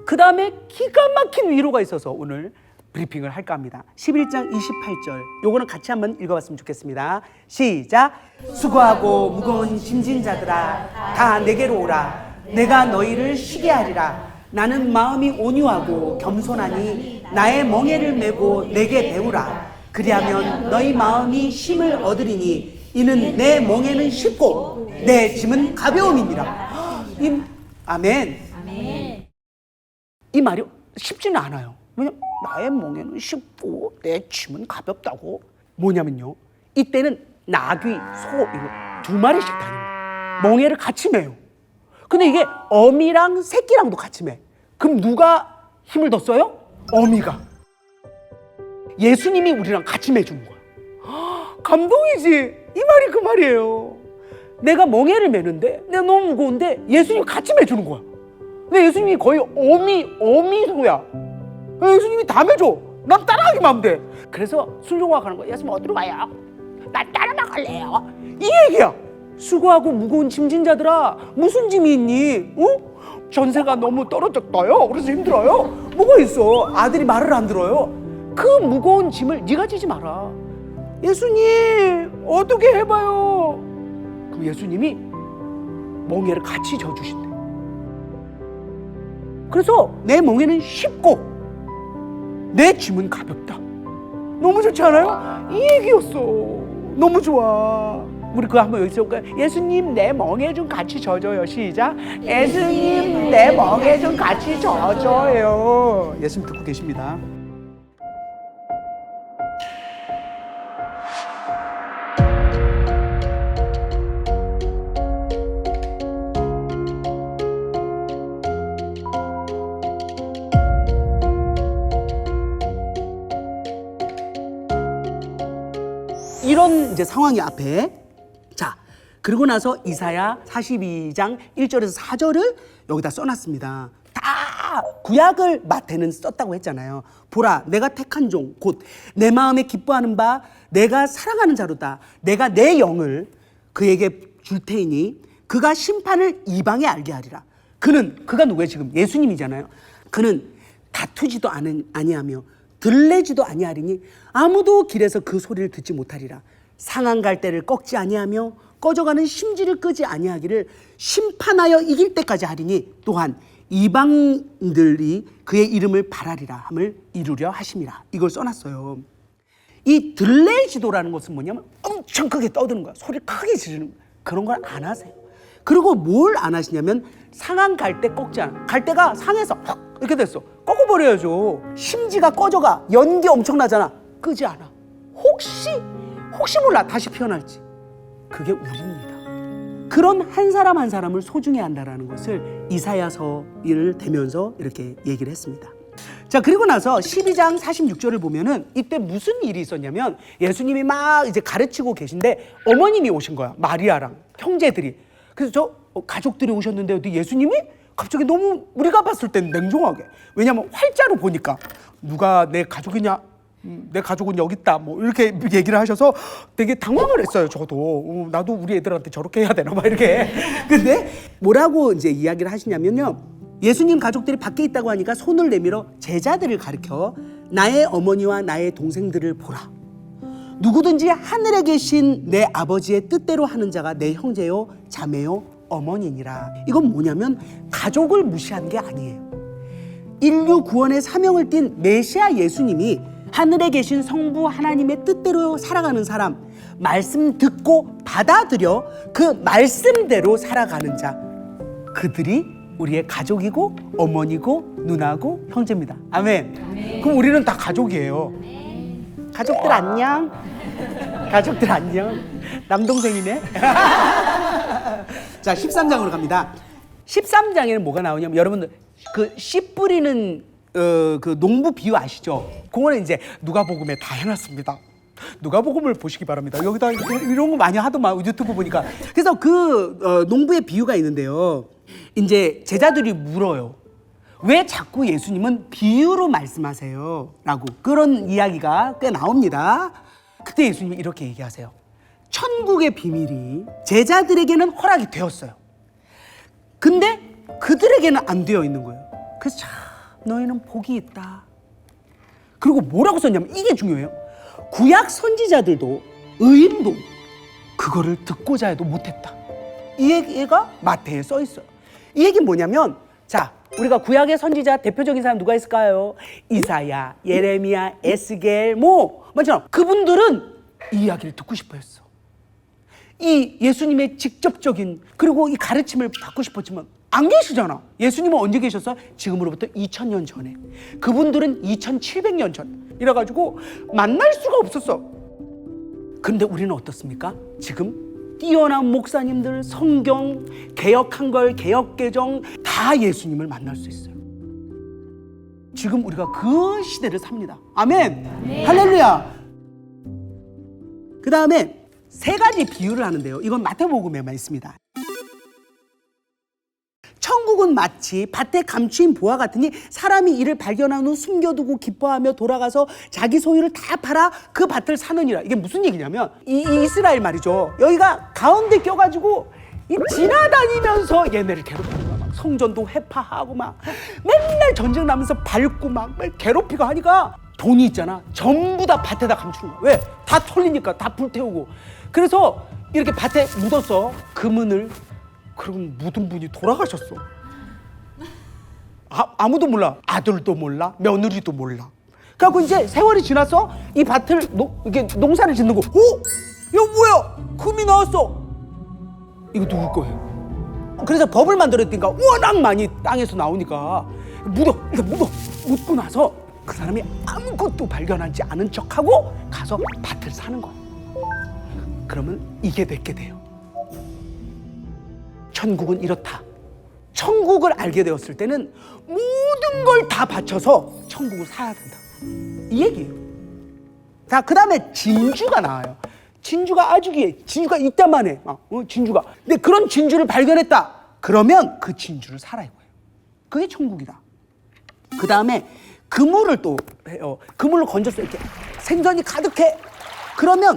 그 다음에 기가 막힌 위로가 있어서 오늘 브리핑을 할까 합니다. 11장 28절, 요거는 같이 한번 읽어봤으면 좋겠습니다. 시작. 수고하고 무거운 짐진 자들아 다 내게로 오라. 내가 너희를 쉬게 하리라. 나는 마음이 온유하고 겸손하니 나의 멍에를 메고 내게 배우라. 그리하면 너희 마음이 쉼을 얻으리니 이는 내 멍에는 쉽고 내 짐은 가벼움이니라. 아멘. 아멘. 이 말이 쉽지는 않아요. 왜냐면 나의 멍에는 쉽고 내 짐은 가볍다고. 뭐냐면요, 이때는 나귀, 소 이거 두 마리씩 다닙니다. 멍에를 같이 매요. 근데 이게 어미랑 새끼랑도 같이 매. 그럼 누가 힘을 더 써요? 어미가. 예수님이 우리랑 같이 매주는 거야. 감동이지. 이 말이 그 말이에요. 내가 멍에를 매는데 내가 너무 무거운데 예수님이 같이 매주는 거야. 근데 예수님이 거의 어미소야. 예수님이 다 매줘. 난 따라가기만 하면 돼. 그래서 순종하고 가는 거야. 예수님 어디로 가요? 난 따라 나갈래요. 이 얘기야. 수고하고 무거운 짐진자들아, 무슨 짐이 있니? 전세가 너무 떨어졌어요. 그래서 힘들어요. 뭐가 있어? 아들이 말을 안 들어요. 그 무거운 짐을 네가 지지 마라. 예수님 어떻게 해봐요. 그럼 예수님이 멍에를 같이 져주신대. 그래서 내 멍에는 쉽고 내 짐은 가볍다. 너무 좋지 않아요? 이 얘기였어. 너무 좋아. 우리 그거 한번 여기서 볼까요? 예수님 내 멍에 좀 같이 져줘요. 시작. 예수님 내 멍에 좀 같이 져줘요. 예수님 듣고 계십니다. 이런 이제 상황이 앞에. 자, 그리고 나서 이사야 42장 1절에서 4절을 여기다 써놨습니다. 다 구약을 마태는 썼다고 했잖아요. 보라, 내가 택한 종, 곧 내 마음에 기뻐하는 바, 내가 사랑하는 자로다. 내가 내 영을 그에게 줄 테이니 그가 심판을 이방에 알게 하리라. 그가 누구예요? 지금 예수님이잖아요. 그는 다투지도 아니하며 들레지도 아니하리니 아무도 길에서 그 소리를 듣지 못하리라. 상한 갈대를 꺾지 아니하며 꺼져가는 심지를 끄지 아니하기를 심판하여 이길 때까지 하리니 또한 이방인들이 그의 이름을 바라리라 함을 이루려 하심이라. 이걸 써놨어요. 이 들레지도라는 것은 뭐냐면 엄청 크게 떠드는 거야. 소리를 크게 지르는 거야. 그런 걸 안 하세요. 그리고 뭘 안 하시냐면 상한 갈대 꺾지 않아. 갈대가 상해서 이렇게 됐어. 꺾어버려야죠. 심지가 꺼져가. 연기 엄청나잖아. 끄지 않아. 혹시 몰라 다시 피어날지. 그게 우리입니다. 그런 한 사람 한 사람을 소중히 한다라는 것을 이사야서를 대면서 이렇게 얘기를 했습니다. 자, 그리고 나서 12장 46절을 보면은 이때 무슨 일이 있었냐면 예수님이 막 이제 가르치고 계신데 어머님이 오신 거야. 마리아랑 형제들이. 그래서 가족들이 오셨는데 예수님이 갑자기 너무 우리가 봤을 땐 냉정하게. 왜냐면 활자로 보니까 누가 내 가족이냐? 내 가족은 여기 있다. 뭐 이렇게 얘기를 하셔서 되게 당황을 했어요. 저도 나도 우리 애들한테 저렇게 해야 되나 막 이렇게. 근데 뭐라고 이제 이야기를 하시냐면요. 예수님 가족들이 밖에 있다고 하니까 손을 내밀어 제자들을 가리켜 나의 어머니와 나의 동생들을 보라. 누구든지 하늘에 계신 내 아버지의 뜻대로 하는 자가 내 형제요 자매요 어머니니라. 이건 뭐냐면 가족을 무시한 게 아니에요. 인류 구원의 사명을 띤 메시아 예수님이 하늘에 계신 성부 하나님의 뜻대로 살아가는 사람, 말씀 듣고 받아들여 그 말씀대로 살아가는 자, 그들이 우리의 가족이고 어머니고 누나고 형제입니다. 아멘. 아멘. 그럼 우리는 다 가족이에요. 아멘. 가족들 안녕. 가족들 안녕. 남동생이네. 자, 13장으로 갑니다. 13장에는 뭐가 나오냐면 여러분들 그 씨 뿌리는 그 농부 비유 아시죠? 그거는 이제 누가복음에 다 해놨습니다. 누가복음을 보시기 바랍니다. 여기다 이런 거 많이 하더만 유튜브 보니까. 그래서 그 농부의 비유가 있는데요. 이제 제자들이 물어요. 왜 자꾸 예수님은 비유로 말씀하세요? 라고 그런 이야기가 꽤 나옵니다. 그때 예수님이 이렇게 얘기하세요. 천국의 비밀이 제자들에게는 허락이 되었어요. 근데 그들에게는 안 되어 있는 거예요. 그래서 참 너희는 복이 있다. 그리고 뭐라고 썼냐면 이게 중요해요. 구약 선지자들도 의인도 그거를 듣고자 해도 못했다. 이 얘기가 마태에 써 있어요. 이 얘기는 뭐냐면 자, 우리가 구약의 선지자 대표적인 사람 누가 있을까요? 이사야, 예레미야, 에스겔 맞잖아. 그분들은 이 이야기를 듣고 싶어 했어. 이 예수님의 직접적인 그리고 이 가르침을 받고 싶었지만 안 계시잖아. 예수님은 언제 계셨어? 지금으로부터 2000년 전에. 그분들은 2700년 전. 이래가지고 만날 수가 없었어. 근데 우리는 어떻습니까? 지금 뛰어난 목사님들, 성경, 개혁한글, 개혁개정 다 예수님을 만날 수 있어요. 지금 우리가 그 시대를 삽니다. 아멘. 네. 할렐루야. 그 다음에 세 가지 비유를 하는데요. 이건 마태복음에만 있습니다. 천국은 마치 밭에 감추인 보화 같으니 사람이 이를 발견한 후 숨겨두고 기뻐하며 돌아가서 자기 소유를 다 팔아 그 밭을 사느니라. 이게 무슨 얘기냐면 이 이스라엘 말이죠. 여기가 가운데 껴가지고 지나다니면서 얘네를 괴롭히는 거야. 막 성전도 회파하고 막 맨날 전쟁 나면서 밟고 막 괴롭히고 하니까 돈이 있잖아. 전부 다 밭에다 감추는 거야. 왜? 다 털리니까 다 불태우고. 그래서 이렇게 밭에 묻었어. 금은을. 그럼 묻은 분이 돌아가셨어. 아무도 몰라. 아들도 몰라. 며느리도 몰라. 그래갖고 이제 세월이 지났어. 이 밭을 이렇게 농사를 짓는 거. 이거 뭐야? 금이 나왔어. 이거 누구 거예요? 그래서 법을 만들었으니까 워낙 많이 땅에서 나오니까 묻고 나서 그 사람이 아무것도 발견하지 않은 척하고 가서 밭을 사는 거야. 그러면 이게 내게 돼요. 천국은 이렇다. 천국을 알게 되었을 때는 모든 걸 다 바쳐서 천국을 사야 된다. 이 얘기예요. 자, 그 다음에 진주가 나와요. 진주가 아주 귀해. 진주가 이따만 해. 진주가. 근데 그런 진주를 발견했다. 그러면 그 진주를 사라 이거예요. 그게 천국이다. 그 다음에 그물을 또 해요. 그물을 건졌어. 이렇게 생선이 가득해. 그러면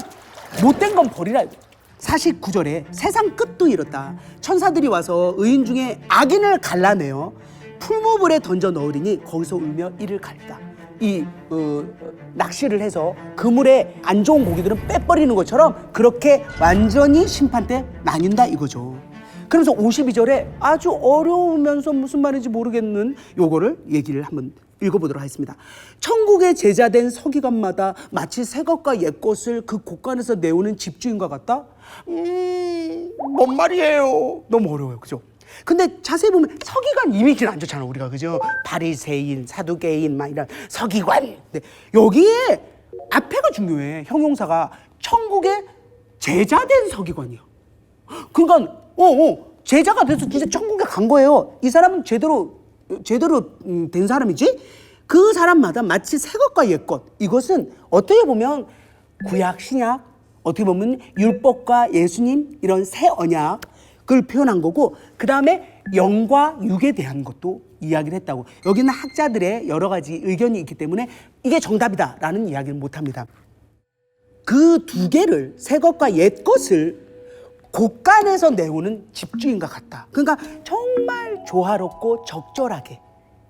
못된 건 버리라 이거예요. 49절에 세상 끝도 이렇다. 천사들이 와서 의인 중에 악인을 갈라내어 풀무불에 던져 넣으리니 거기서 울며 이를 갈다. 낚시를 해서 그물에 안 좋은 고기들은 빼버리는 것처럼 그렇게 완전히 심판 때 나뉜다 이거죠. 그러면서 52절에 아주 어려우면서 무슨 말인지 모르겠는 요거를 얘기를 한번 읽어보도록 하겠습니다. 천국의 제자된 서기관마다 마치 새 것과 옛 것을 그 곳간에서 내오는 집주인과 같다? 뭔 말이에요? 너무 어려워요, 그죠? 근데 자세히 보면 서기관 이미지는 안 좋잖아, 우리가, 그죠? 바리새인, 사두개인, 막 이런 서기관. 근데 여기에 앞에가 중요해. 형용사가 천국의 제자된 서기관이야. 그러니까 제자가 돼서 진짜 천국에 간 거예요. 이 사람은 제대로 된 사람이지. 그 사람마다 마치 새 것과 옛 것. 이것은 어떻게 보면 구약, 신약, 어떻게 보면 율법과 예수님 이런 새 언약을 표현한 거고, 그 다음에 영과 육에 대한 것도 이야기를 했다고. 여기는 학자들의 여러 가지 의견이 있기 때문에 이게 정답이다라는 이야기를 못합니다. 그 두 개를, 새 것과 옛 것을 곳간에서 내오는 집주인과 같다. 그러니까 정말 조화롭고 적절하게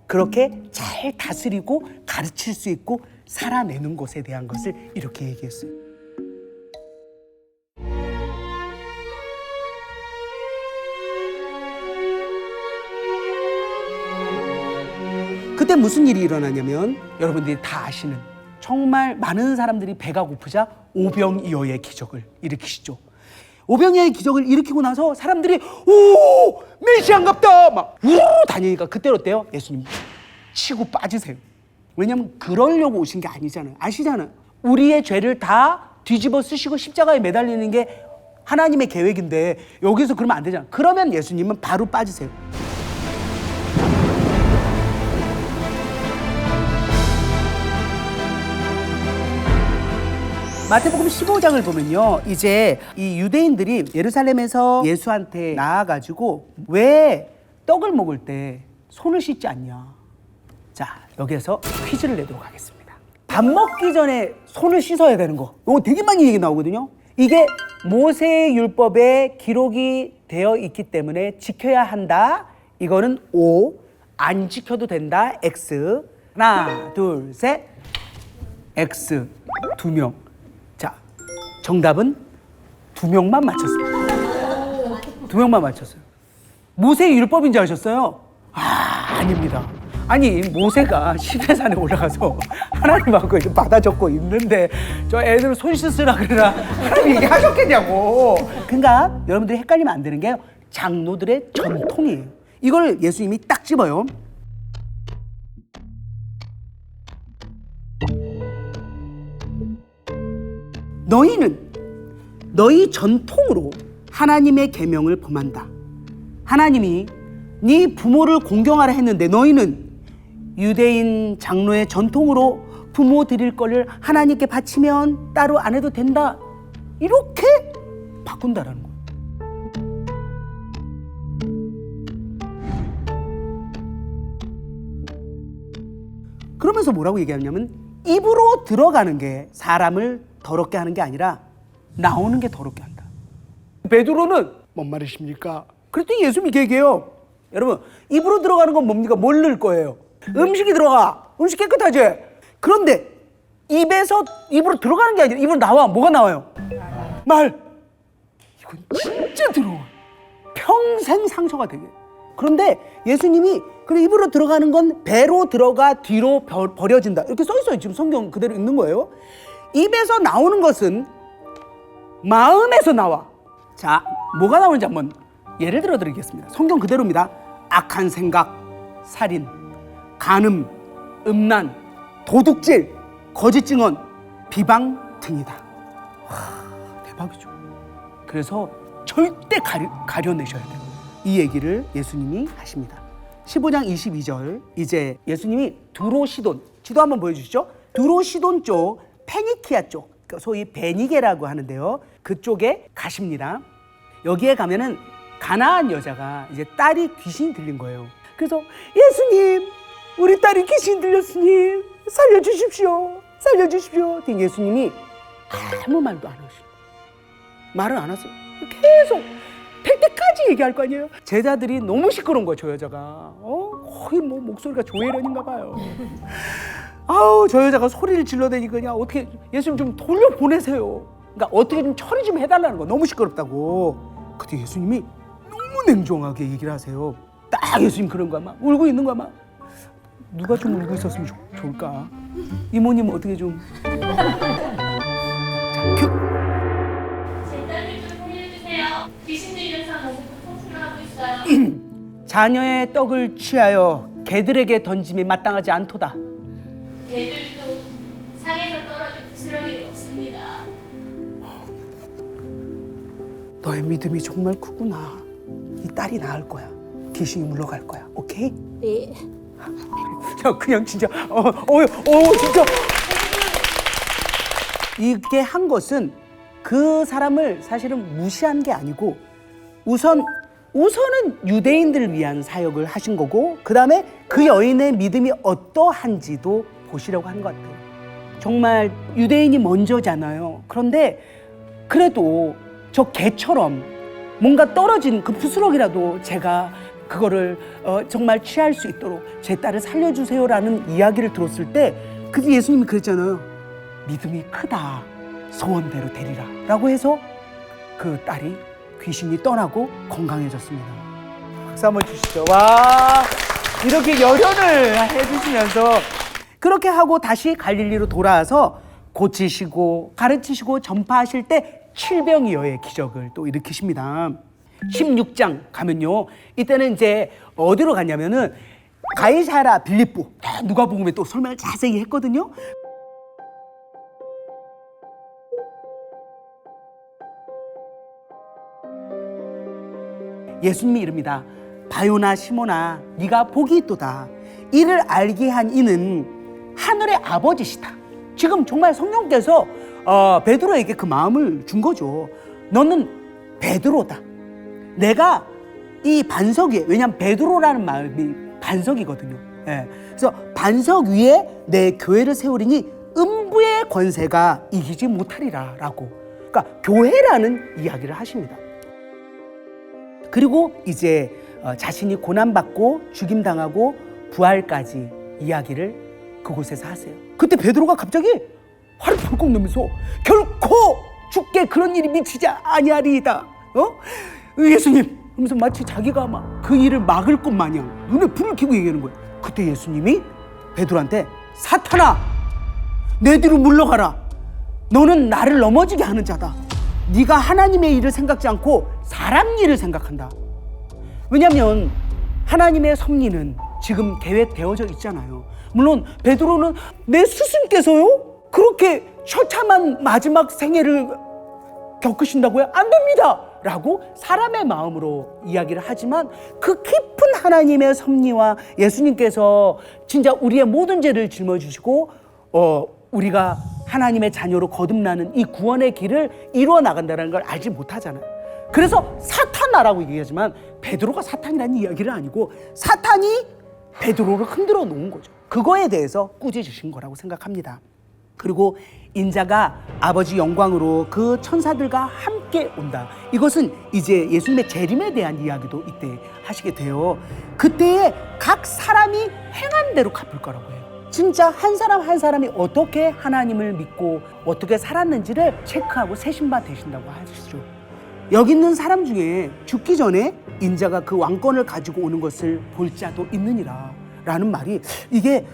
그렇게 잘 다스리고 가르칠 수 있고 살아내는 것에 대한 것을 이렇게 얘기했어요. 그때 무슨 일이 일어나냐면 여러분들이 다 아시는, 정말 많은 사람들이 배가 고프자 오병이어의 기적을 일으키시죠. 오병이어의 기적을 일으키고 나서 사람들이 오, 메시아인갑다 막 우르르 다니니까 그때 어때요? 예수님 치고 빠지세요. 왜냐면 그러려고 오신 게 아니잖아요. 아시잖아요. 우리의 죄를 다 뒤집어 쓰시고 십자가에 매달리는 게 하나님의 계획인데 여기서 그러면 안 되잖아요. 그러면 예수님은 바로 빠지세요. 마태복음 15장을 보면요, 이제 이 유대인들이 예루살렘에서 예수한테 나와가지고 왜 떡을 먹을 때 손을 씻지 않냐. 자, 여기에서 퀴즈를 내도록 하겠습니다. 밥 먹기 전에 손을 씻어야 되는 거, 이거 되게 많이 얘기 나오거든요. 이게 모세의 율법에 기록이 되어 있기 때문에 지켜야 한다. 이거는 O. 안 지켜도 된다. X. 하나, 둘, 셋. X. 2명. 자, 정답은 2명만 맞췄습니다. 2명만 맞췄어요. 모세의 율법인 줄 아셨어요? 아닙니다. 아니, 모세가 시내산에 올라가서 하나님하고 이제 받아 적고 있는데 저 애들 손 씻으라 그러나 하나님 얘기하셨겠냐고. 그러니까 여러분들이 헷갈리면 안 되는 게 장로들의 전통이에요. 이걸 예수님이 딱 집어요. 너희는 너희 전통으로 하나님의 계명을 범한다. 하나님이 네 부모를 공경하라 했는데 너희는 유대인 장로의 전통으로 부모 드릴 거를 하나님께 바치면 따로 안 해도 된다. 이렇게 바꾼다라는 거예요. 그러면서 뭐라고 얘기하냐면 입으로 들어가는 게 사람을 더럽게 하는 게 아니라 나오는 게 더럽게 한다. 베드로는 뭔 말이십니까? 그랬더니 예수님이 얘기해요. 여러분, 입으로 들어가는 건 뭡니까? 뭘 넣을 거예요? 음식이 들어가. 음식 깨끗하지? 그런데 입으로 들어가는 게 아니라 입으로 나와. 뭐가 나와요? 말. 이건 진짜 들어와. 평생 상처가 되게. 그런데 예수님이 그래 입으로 들어가는 건 배로 들어가 뒤로 버려진다. 이렇게 써 있어요. 지금 성경 그대로 읽는 거예요. 입에서 나오는 것은 마음에서 나와. 자, 뭐가 나오는지 한번 예를 들어 드리겠습니다. 성경 그대로입니다. 악한 생각, 살인, 간음, 음란, 도둑질, 거짓 증언, 비방 등이다. 와, 대박이죠. 그래서 절대 가려내셔야 돼요. 이 얘기를 예수님이 하십니다. 15장 22절 이제 예수님이 두로시돈, 지도 한번 보여주시죠. 두로시돈 쪽, 페니키아 쪽, 소위 베니게라고 하는데요. 그쪽에 가십니다. 여기에 가면은 가나안 여자가 이제 딸이 귀신이 들린 거예요. 그래서 예수님, 우리 딸이 귀신 들렸으니 살려주십시오. 살려주십시오. 예수님이 아무 말도 안 하시고 말을 안 하세요. 계속 될 때까지 얘기할 거 아니에요. 제자들이 너무 시끄러운 거예요. 저 여자가 거의 뭐 목소리가 조혜련인가 봐요. 아우, 저 여자가 소리를 질러대니 그냥 어떻게 예수님 좀 돌려보내세요. 그러니까 어떻게 좀 처리 좀 해달라는 거. 너무 시끄럽다고. 그때 예수님이 너무 냉정하게 얘기를 하세요. 딱 예수님 그런 거야. 막 울고 있는 거야. 막 누가 좀 울고 있었으면 좋을까. 이모님 어떻게 좀. 제 딸을 좀 살려주세요. 귀신 들려서 너무 고통스러워 하고 있어요. 자녀의 떡을 취하여 개들에게 던짐이 마땅하지 않도다. 개들도 상에서 떨어진 부스러기가 없습니다. 너의 믿음이 정말 크구나. 이 딸이 나을 거야. 귀신이 물러갈 거야. 오케이? 네. 야, 그냥 진짜 진짜 이게 한 것은 그 사람을 사실은 무시한 게 아니고 우선은 유대인들을 위한 사역을 하신 거고 그 다음에 그 여인의 믿음이 어떠한지도 보시려고 하는 것 같아요. 정말 유대인이 먼저잖아요. 그런데 그래도 저 개처럼 뭔가 떨어진 그 부스러기라도 제가 그거를 정말 취할 수 있도록 제 딸을 살려주세요라는 이야기를 들었을 때 그게 예수님이 그랬잖아요. 믿음이 크다. 소원대로 되리라 라고 해서 그 딸이 귀신이 떠나고 건강해졌습니다. 박수 한번 주시죠. 와, 이렇게 열연을 해주시면서 그렇게 하고 다시 갈릴리로 돌아와서 고치시고 가르치시고 전파하실 때 칠병이어의 기적을 또 일으키십니다. 16장 가면요, 이때는 이제 어디로 갔냐면은 가이사랴 빌립보, 누가복음에 또 설명을 자세히 했거든요. 예수님이 이릅니다. 바요나 시모나, 네가 복이 있도다. 이를 알게 한 이는 하늘의 아버지시다. 지금 정말 성령께서 베드로에게 그 마음을 준 거죠. 너는 베드로다. 내가 이 반석 위에, 왜냐하면 베드로라는 마음이 반석이거든요. 예. 그래서 반석 위에 내 교회를 세우리니 음부의 권세가 이기지 못하리라 라고. 그러니까 교회라는 이야기를 하십니다. 그리고 이제 자신이 고난받고 죽임당하고 부활까지 이야기를 그곳에서 하세요. 그때 베드로가 갑자기 화를 벌컥 내면서 결코 죽게 그런 일이 미치지 아니하리이다. 예수님 하면서 마치 자기가 막 그 일을 막을 것 마냥 눈에 불을 켜고 얘기하는 거예요. 그때 예수님이 베드로한테 사탄아, 내 뒤로 물러가라. 너는 나를 넘어지게 하는 자다. 네가 하나님의 일을 생각지 않고 사람 일을 생각한다. 왜냐하면 하나님의 섭리는 지금 계획되어져 있잖아요. 물론 베드로는 내 스승께서요? 그렇게 처참한 마지막 생애를 겪으신다고요? 안 됩니다! 라고 사람의 마음으로 이야기를 하지만 그 깊은 하나님의 섭리와 예수님께서 진짜 우리의 모든 죄를 짊어지시고 우리가 하나님의 자녀로 거듭나는 이 구원의 길을 이루어 나간다는 걸 알지 못하잖아요. 그래서 사탄아라고 얘기하지만 베드로가 사탄이라는 이야기는 아니고 사탄이 베드로를 흔들어 놓은 거죠. 그거에 대해서 꾸짖으신 거라고 생각합니다. 그리고 인자가 아버지 영광으로 그 천사들과 함께 온다. 이것은 이제 예수님의 재림에 대한 이야기도 이때 하시게 돼요. 그때에 각 사람이 행한 대로 갚을 거라고 해요. 진짜 한 사람 한 사람이 어떻게 하나님을 믿고 어떻게 살았는지를 체크하고 세심바 되신다고 하시죠. 여기 있는 사람 중에 죽기 전에 인자가 그 왕권을 가지고 오는 것을 볼 자도 있느니라 라는 말이 이게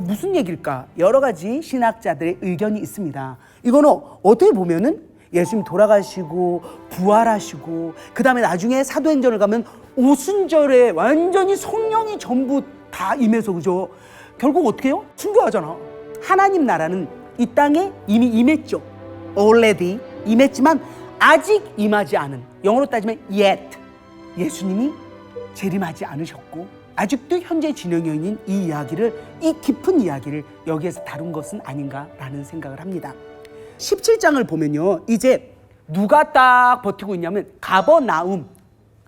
무슨 얘기일까? 여러 가지 신학자들의 의견이 있습니다. 이거는 어떻게 보면은 예수님 돌아가시고 부활하시고 그 다음에 나중에 사도행전을 가면 오순절에 완전히 성령이 전부 다 임해서 그죠? 결국 어떻게 해요? 순교하잖아. 하나님 나라는 이 땅에 이미 임했죠. already 임했지만 아직 임하지 않은, 영어로 따지면 yet, 예수님이 재림하지 않으셨고 아직도 현재 진행형인 이 이야기를, 이 깊은 이야기를 여기에서 다룬 것은 아닌가라는 생각을 합니다. 17장을 보면요, 이제 누가 딱 버티고 있냐면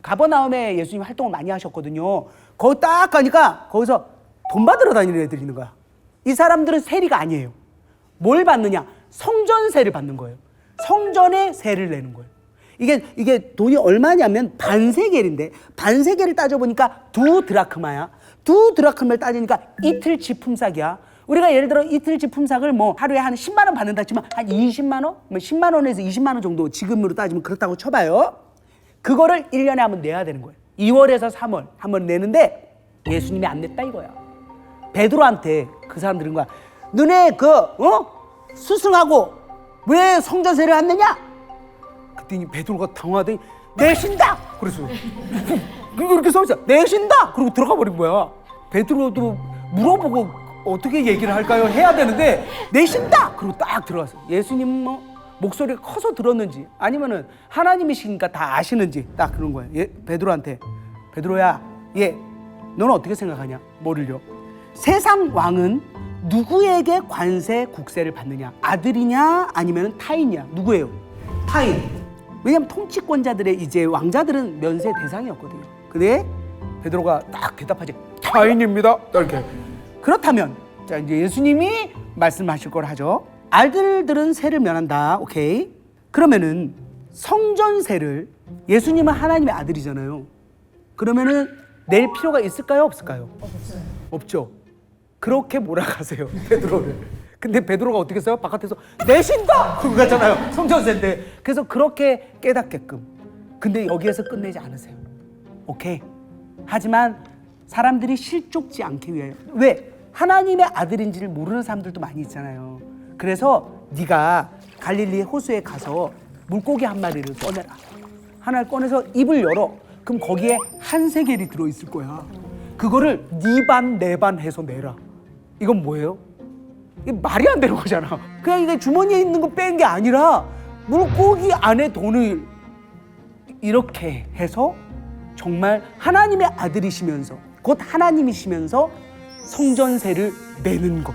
가버나움에 예수님 활동을 많이 하셨거든요. 거기 딱 가니까 거기서 돈 받으러 다니는 애들이 있는 거야. 이 사람들은 세리가 아니에요. 뭘 받느냐? 성전세를 받는 거예요. 성전에 세를 내는 거예요. 이게 돈이 얼마냐면 반세겔인데, 반세겔을 따져보니까 2드라크마야. 2드라크마를 따지니까 이틀치 품삯이야. 우리가 예를 들어 이틀치 품삯을 뭐 하루에 한 10만 원 받는다 치면 한 20만 원? 뭐 10만 원에서 20만 원 정도 지금으로 따지면 그렇다고 쳐봐요. 그거를 1년에 한번 내야 되는 거예요. 2월에서 3월 한번 내는데 예수님이 안 냈다 이거야. 베드로한테 그 사람들은 거야. 너네 스승하고 왜 성전세를 안 내냐? 그랬더니 베드로가 당황하더니 내신다! 그래서 이렇게 써있어. 내신다! 그러고 들어가 버린 거야. 베드로도 물어보고 어떻게 얘기를 할까요? 해야 되는데 내신다! 그러고 딱 들어갔어. 예수님 목소리가 커서 들었는지 아니면은 하나님이시니까 다 아시는지 딱 그런 거예요. 베드로한테 베드로야, 너는 어떻게 생각하냐? 뭐를요? 세상 왕은 누구에게 관세 국세를 받느냐? 아들이냐 아니면 타인이냐? 누구예요? 타인. 왜냐면 통치권자들의 이제 왕자들은 면세 대상이었거든요. 근데 베드로가 딱 대답하지. 타인입니다. 이렇게. 그렇다면 자 이제 예수님이 말씀하실 걸 하죠. 아들들은 세를 면한다. 오케이. 그러면은 성전세를, 예수님은 하나님의 아들이잖아요. 그러면은 낼 필요가 있을까요? 없을까요? 없죠. 그렇게 몰아가세요, 베드로를. 근데 베드로가 어떻게 써요? 바깥에서 내신다! 그러고 가잖아요. 성전세인데. 그래서 그렇게 깨닫게끔. 근데 여기에서 끝내지 않으세요. 오케이. 하지만 사람들이 실족지 않기 위하여. 왜? 하나님의 아들인지를 모르는 사람들도 많이 있잖아요. 그래서 네가 갈릴리 호수에 가서 물고기 한 마리를 꺼내라. 하나를 꺼내서 입을 열어. 그럼 거기에 한 세겔이 들어있을 거야. 그거를 네 반, 내 반 해서 내라. 이건 뭐예요? 이게 말이 안 되는 거잖아. 그냥 이게 주머니에 있는 거 뺀 게 아니라 물고기 안에 돈을 이렇게 해서 정말 하나님의 아들이시면서 곧 하나님이시면서 성전세를 내는 것,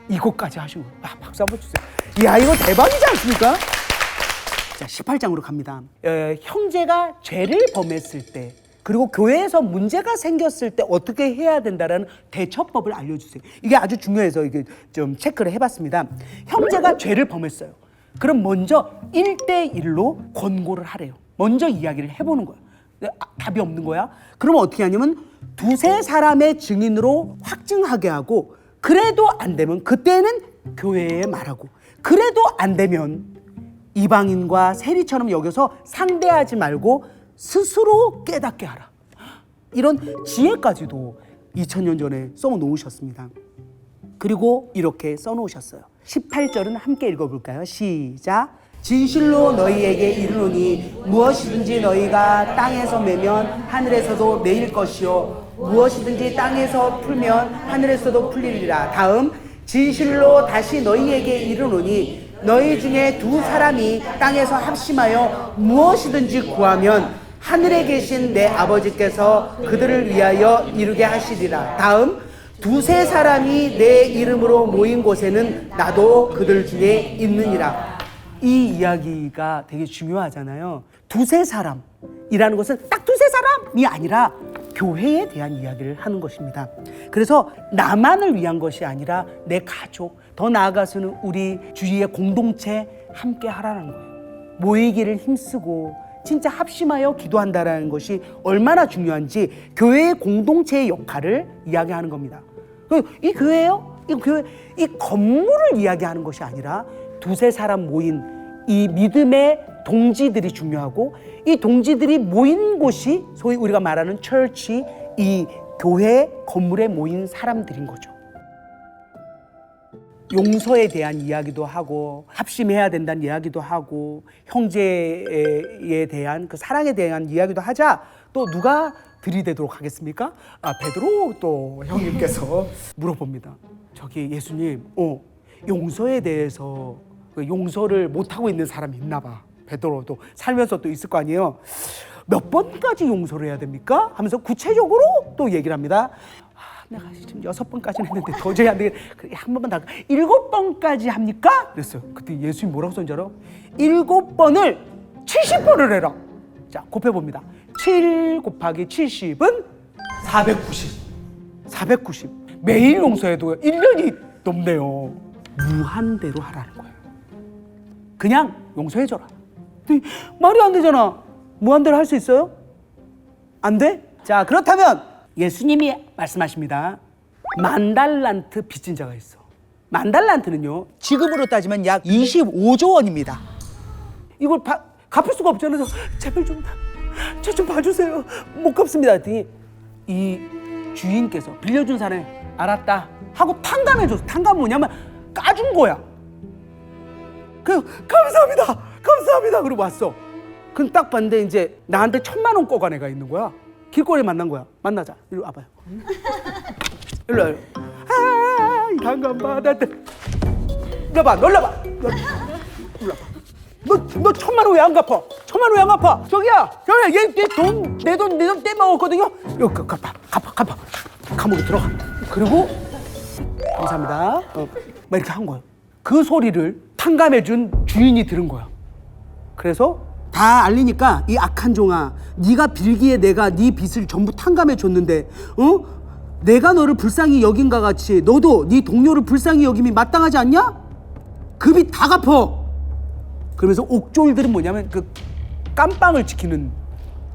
이것까지 하신 거예요. 박수 한번 주세요. 이야, 이거 대박이지 않습니까? 자, 18장으로 갑니다. 형제가 죄를 범했을 때, 그리고 교회에서 문제가 생겼을 때 어떻게 해야 된다라는 대처법을 알려주세요. 이게 아주 중요해서 이게 좀 체크를 해봤습니다. 형제가 죄를 범했어요. 그럼 먼저 1대1로 권고를 하래요. 먼저 이야기를 해보는 거야. 답이 없는 거야. 그러면 어떻게 하냐면 2-3 사람의 증인으로 확증하게 하고, 그래도 안 되면 그때는 교회에 말하고, 그래도 안 되면 이방인과 세리처럼 여겨서 상대하지 말고 스스로 깨닫게 하라. 이런 지혜까지도 2000년 전에 써놓으셨습니다. 그리고 이렇게 써놓으셨어요. 18절은 함께 읽어볼까요? 시작. 진실로 너희에게 이르노니 무엇이든지 너희가 땅에서 매면 하늘에서도 매일 것이요 무엇이든지 땅에서 풀면 하늘에서도 풀리리라. 다음, 진실로 다시 너희에게 이르노니 너희 중에 두 사람이 땅에서 합심하여 무엇이든지 구하면 하늘에 계신 내 아버지께서 그들을 위하여 이루게 하시리라. 다음, 두세 사람이 내 이름으로 모인 곳에는 나도 그들 중에 있느니라. 이 이야기가 되게 중요하잖아요. 두세 사람이라는 것은 딱 두세 사람이 아니라 교회에 대한 이야기를 하는 것입니다. 그래서 나만을 위한 것이 아니라 내 가족, 더 나아가서는 우리 주위의 공동체 함께 하라는 거예요. 모이기를 힘쓰고 진짜 합심하여 기도한다라는 것이 얼마나 중요한지 교회의 공동체의 역할을 이야기하는 겁니다. 이 교회요? 이 교회, 이 건물을 이야기하는 것이 아니라 두세 사람 모인 이 믿음의 동지들이 중요하고 이 동지들이 모인 곳이 소위 우리가 말하는 철치, 이 교회 건물에 모인 사람들인 거죠. 용서에 대한 이야기도 하고 합심해야 된다는 이야기도 하고 형제에 대한 그 사랑에 대한 이야기도 하자. 또 누가 들이대도록 하겠습니까? 베드로 또 형님께서 물어봅니다. 저기 예수님, 용서에 대해서 용서를 못하고 있는 사람이 있나 봐. 베드로도 살면서 또 있을 거 아니에요. 몇 번까지 용서를 해야 됩니까? 하면서 구체적으로 또 얘기를 합니다. 내가 지금 6번까지는 했는데 도저히 안 되겠. 한 번만 더. 7번까지 합니까? 그랬어요. 그때 예수님이 뭐라고 썼는지 알아? 7번을 70번을 해라. 자, 곱해봅니다. 7 곱하기 70은 490. 490. 매일 용서해도 1년이 넘네요. 무한대로 하라는 거예요. 그냥 용서해줘라. 말이 안 되잖아. 무한대로 할 수 있어요? 안 돼? 자, 그렇다면 예수님이 말씀하십니다. 10,000달란트 빚진 자가 있어. 10,000달란트는요, 지금으로 따지면 약 25조 원입니다. 이걸 갚을 수가 없잖아요. 제발 좀, 저 좀 봐주세요. 못 갚습니다. 했더니 이 주인께서 빌려준 사람이 알았다 하고 탕감해줬어. 탕감은 뭐냐면 까준 거야. 그 감사합니다. 감사합니다. 그러고 왔어. 그럼 딱 봤는데 이제 나한테 1,000,000원 꺼간 애가 있는 거야. 길거리에 만난 거야. 만나자. 이리 와봐요. 일로 와요. 당감 받았대. 놀러봐. 놀러봐. 너 1,000,000원 왜 안 갚아? 1,000,000원 왜 안 갚아? 저기야. 얘 내 돈 떼먹었거든요. 이거 갚아. 감옥에 들어가. 그리고 감사합니다. 막 이렇게 한 거예요. 그 소리를 탕감해준 주인이 들은 거야. 그래서 다 알리니까 이 악한 종아, 네가 빌기에 내가 네 빚을 전부 탕감해 줬는데, 내가 너를 불쌍히 여긴가 같이 너도 네 동료를 불쌍히 여김이 마땅하지 않냐? 그 빚 다 갚어. 그러면서 옥졸들은 뭐냐면 그 깜빵을 지키는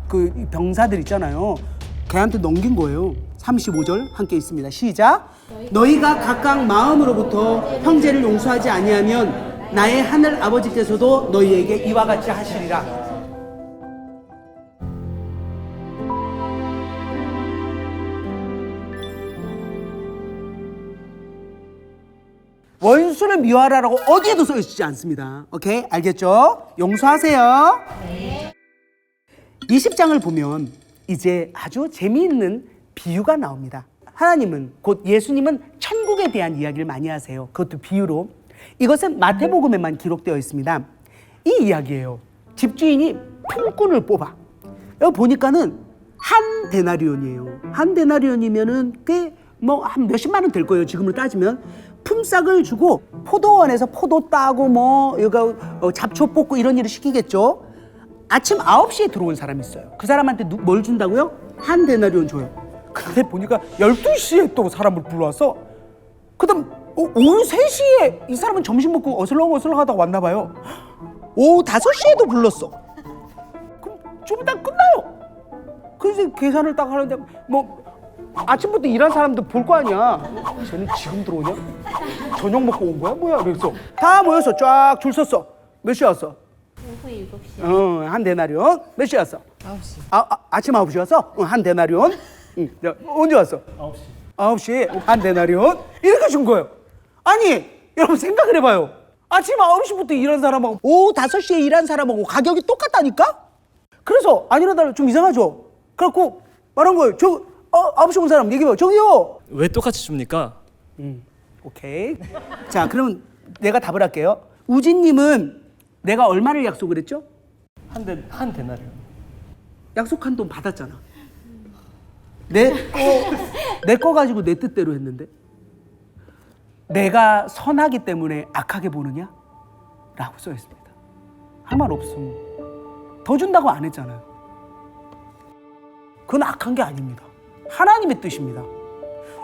그 병사들 있잖아요. 걔한테 넘긴 거예요. 35절 함께 있습니다. 시작. 너희가 각각 마음으로부터 형제를 용서하지 아니하면 나의 하늘 아버지께서도 너희에게 이와 같이 하시리라. 원수를 미워하라고 어디에도 써 있지 않습니다. 오케이? 알겠죠? 용서하세요. 네. 20장을 보면 이제 아주 재미있는 비유가 나옵니다. 하나님은, 곧 예수님은 천국에 대한 이야기를 많이 하세요. 그것도 비유로. 이것은 마태복음에만 기록되어 있습니다. 이 이야기예요. 집주인이 품꾼을 뽑아. 여기 보니까는 한 데나리온이에요. 한 데나리온이면은 꽤 뭐 한 몇십만 원 될 거예요. 지금으로 따지면. 품삯을 주고 포도원에서 포도 따고 뭐 이거 잡초 뽑고 이런 일을 시키겠죠. 아침 9시에 들어온 사람이 있어요. 그 사람한테 뭘 준다고요? 한 데나리온 줘요. 근데 보니까 12시에 또 사람을 불러왔어. 그다음 오후 3시에 이 사람은 점심 먹고 어슬렁어슬렁 하다가 왔나 봐요. 오후 5시에도 불렀어. 그럼 좀 이따 끝나요. 그래서 계산을 딱 하는데 뭐 아침부터 일한 사람도 볼 거 아니야. 쟤는 지금 들어오냐? 저녁 먹고 온 거야? 뭐야? 그래서 다 모였어. 쫙 줄 섰어. 몇 시에 왔어? 오후 7시. 한 데나리온. 몇 시에 왔어? 9시. 아침 9시 왔어? 한 데나리온. 언제 왔어? 9시. 9시 한 데나리온. 이렇게 준 거예요. 아니, 여러분 생각을 해봐요. 아침 9시부터 일한 사람하고 오후 5시에 일한 사람하고 가격이 똑같다니까? 그래서 아니라다 좀 이상하죠? 그래갖고 말한 거예요. 아버지 온 사람 얘기해봐. 저기요. 왜 똑같이 줍니까? 오케이. 자, 그러면 내가 답을 할게요. 우진님은 내가 얼마를 약속을 했죠? 한 데나리요. 약속한 돈 받았잖아. 내 거 가지고 내 뜻대로 했는데 내가 선하기 때문에 악하게 보느냐? 라고 써 있습니다. 할 말 없음. 더 준다고 안 했잖아요. 그건 악한 게 아닙니다. 하나님의 뜻입니다.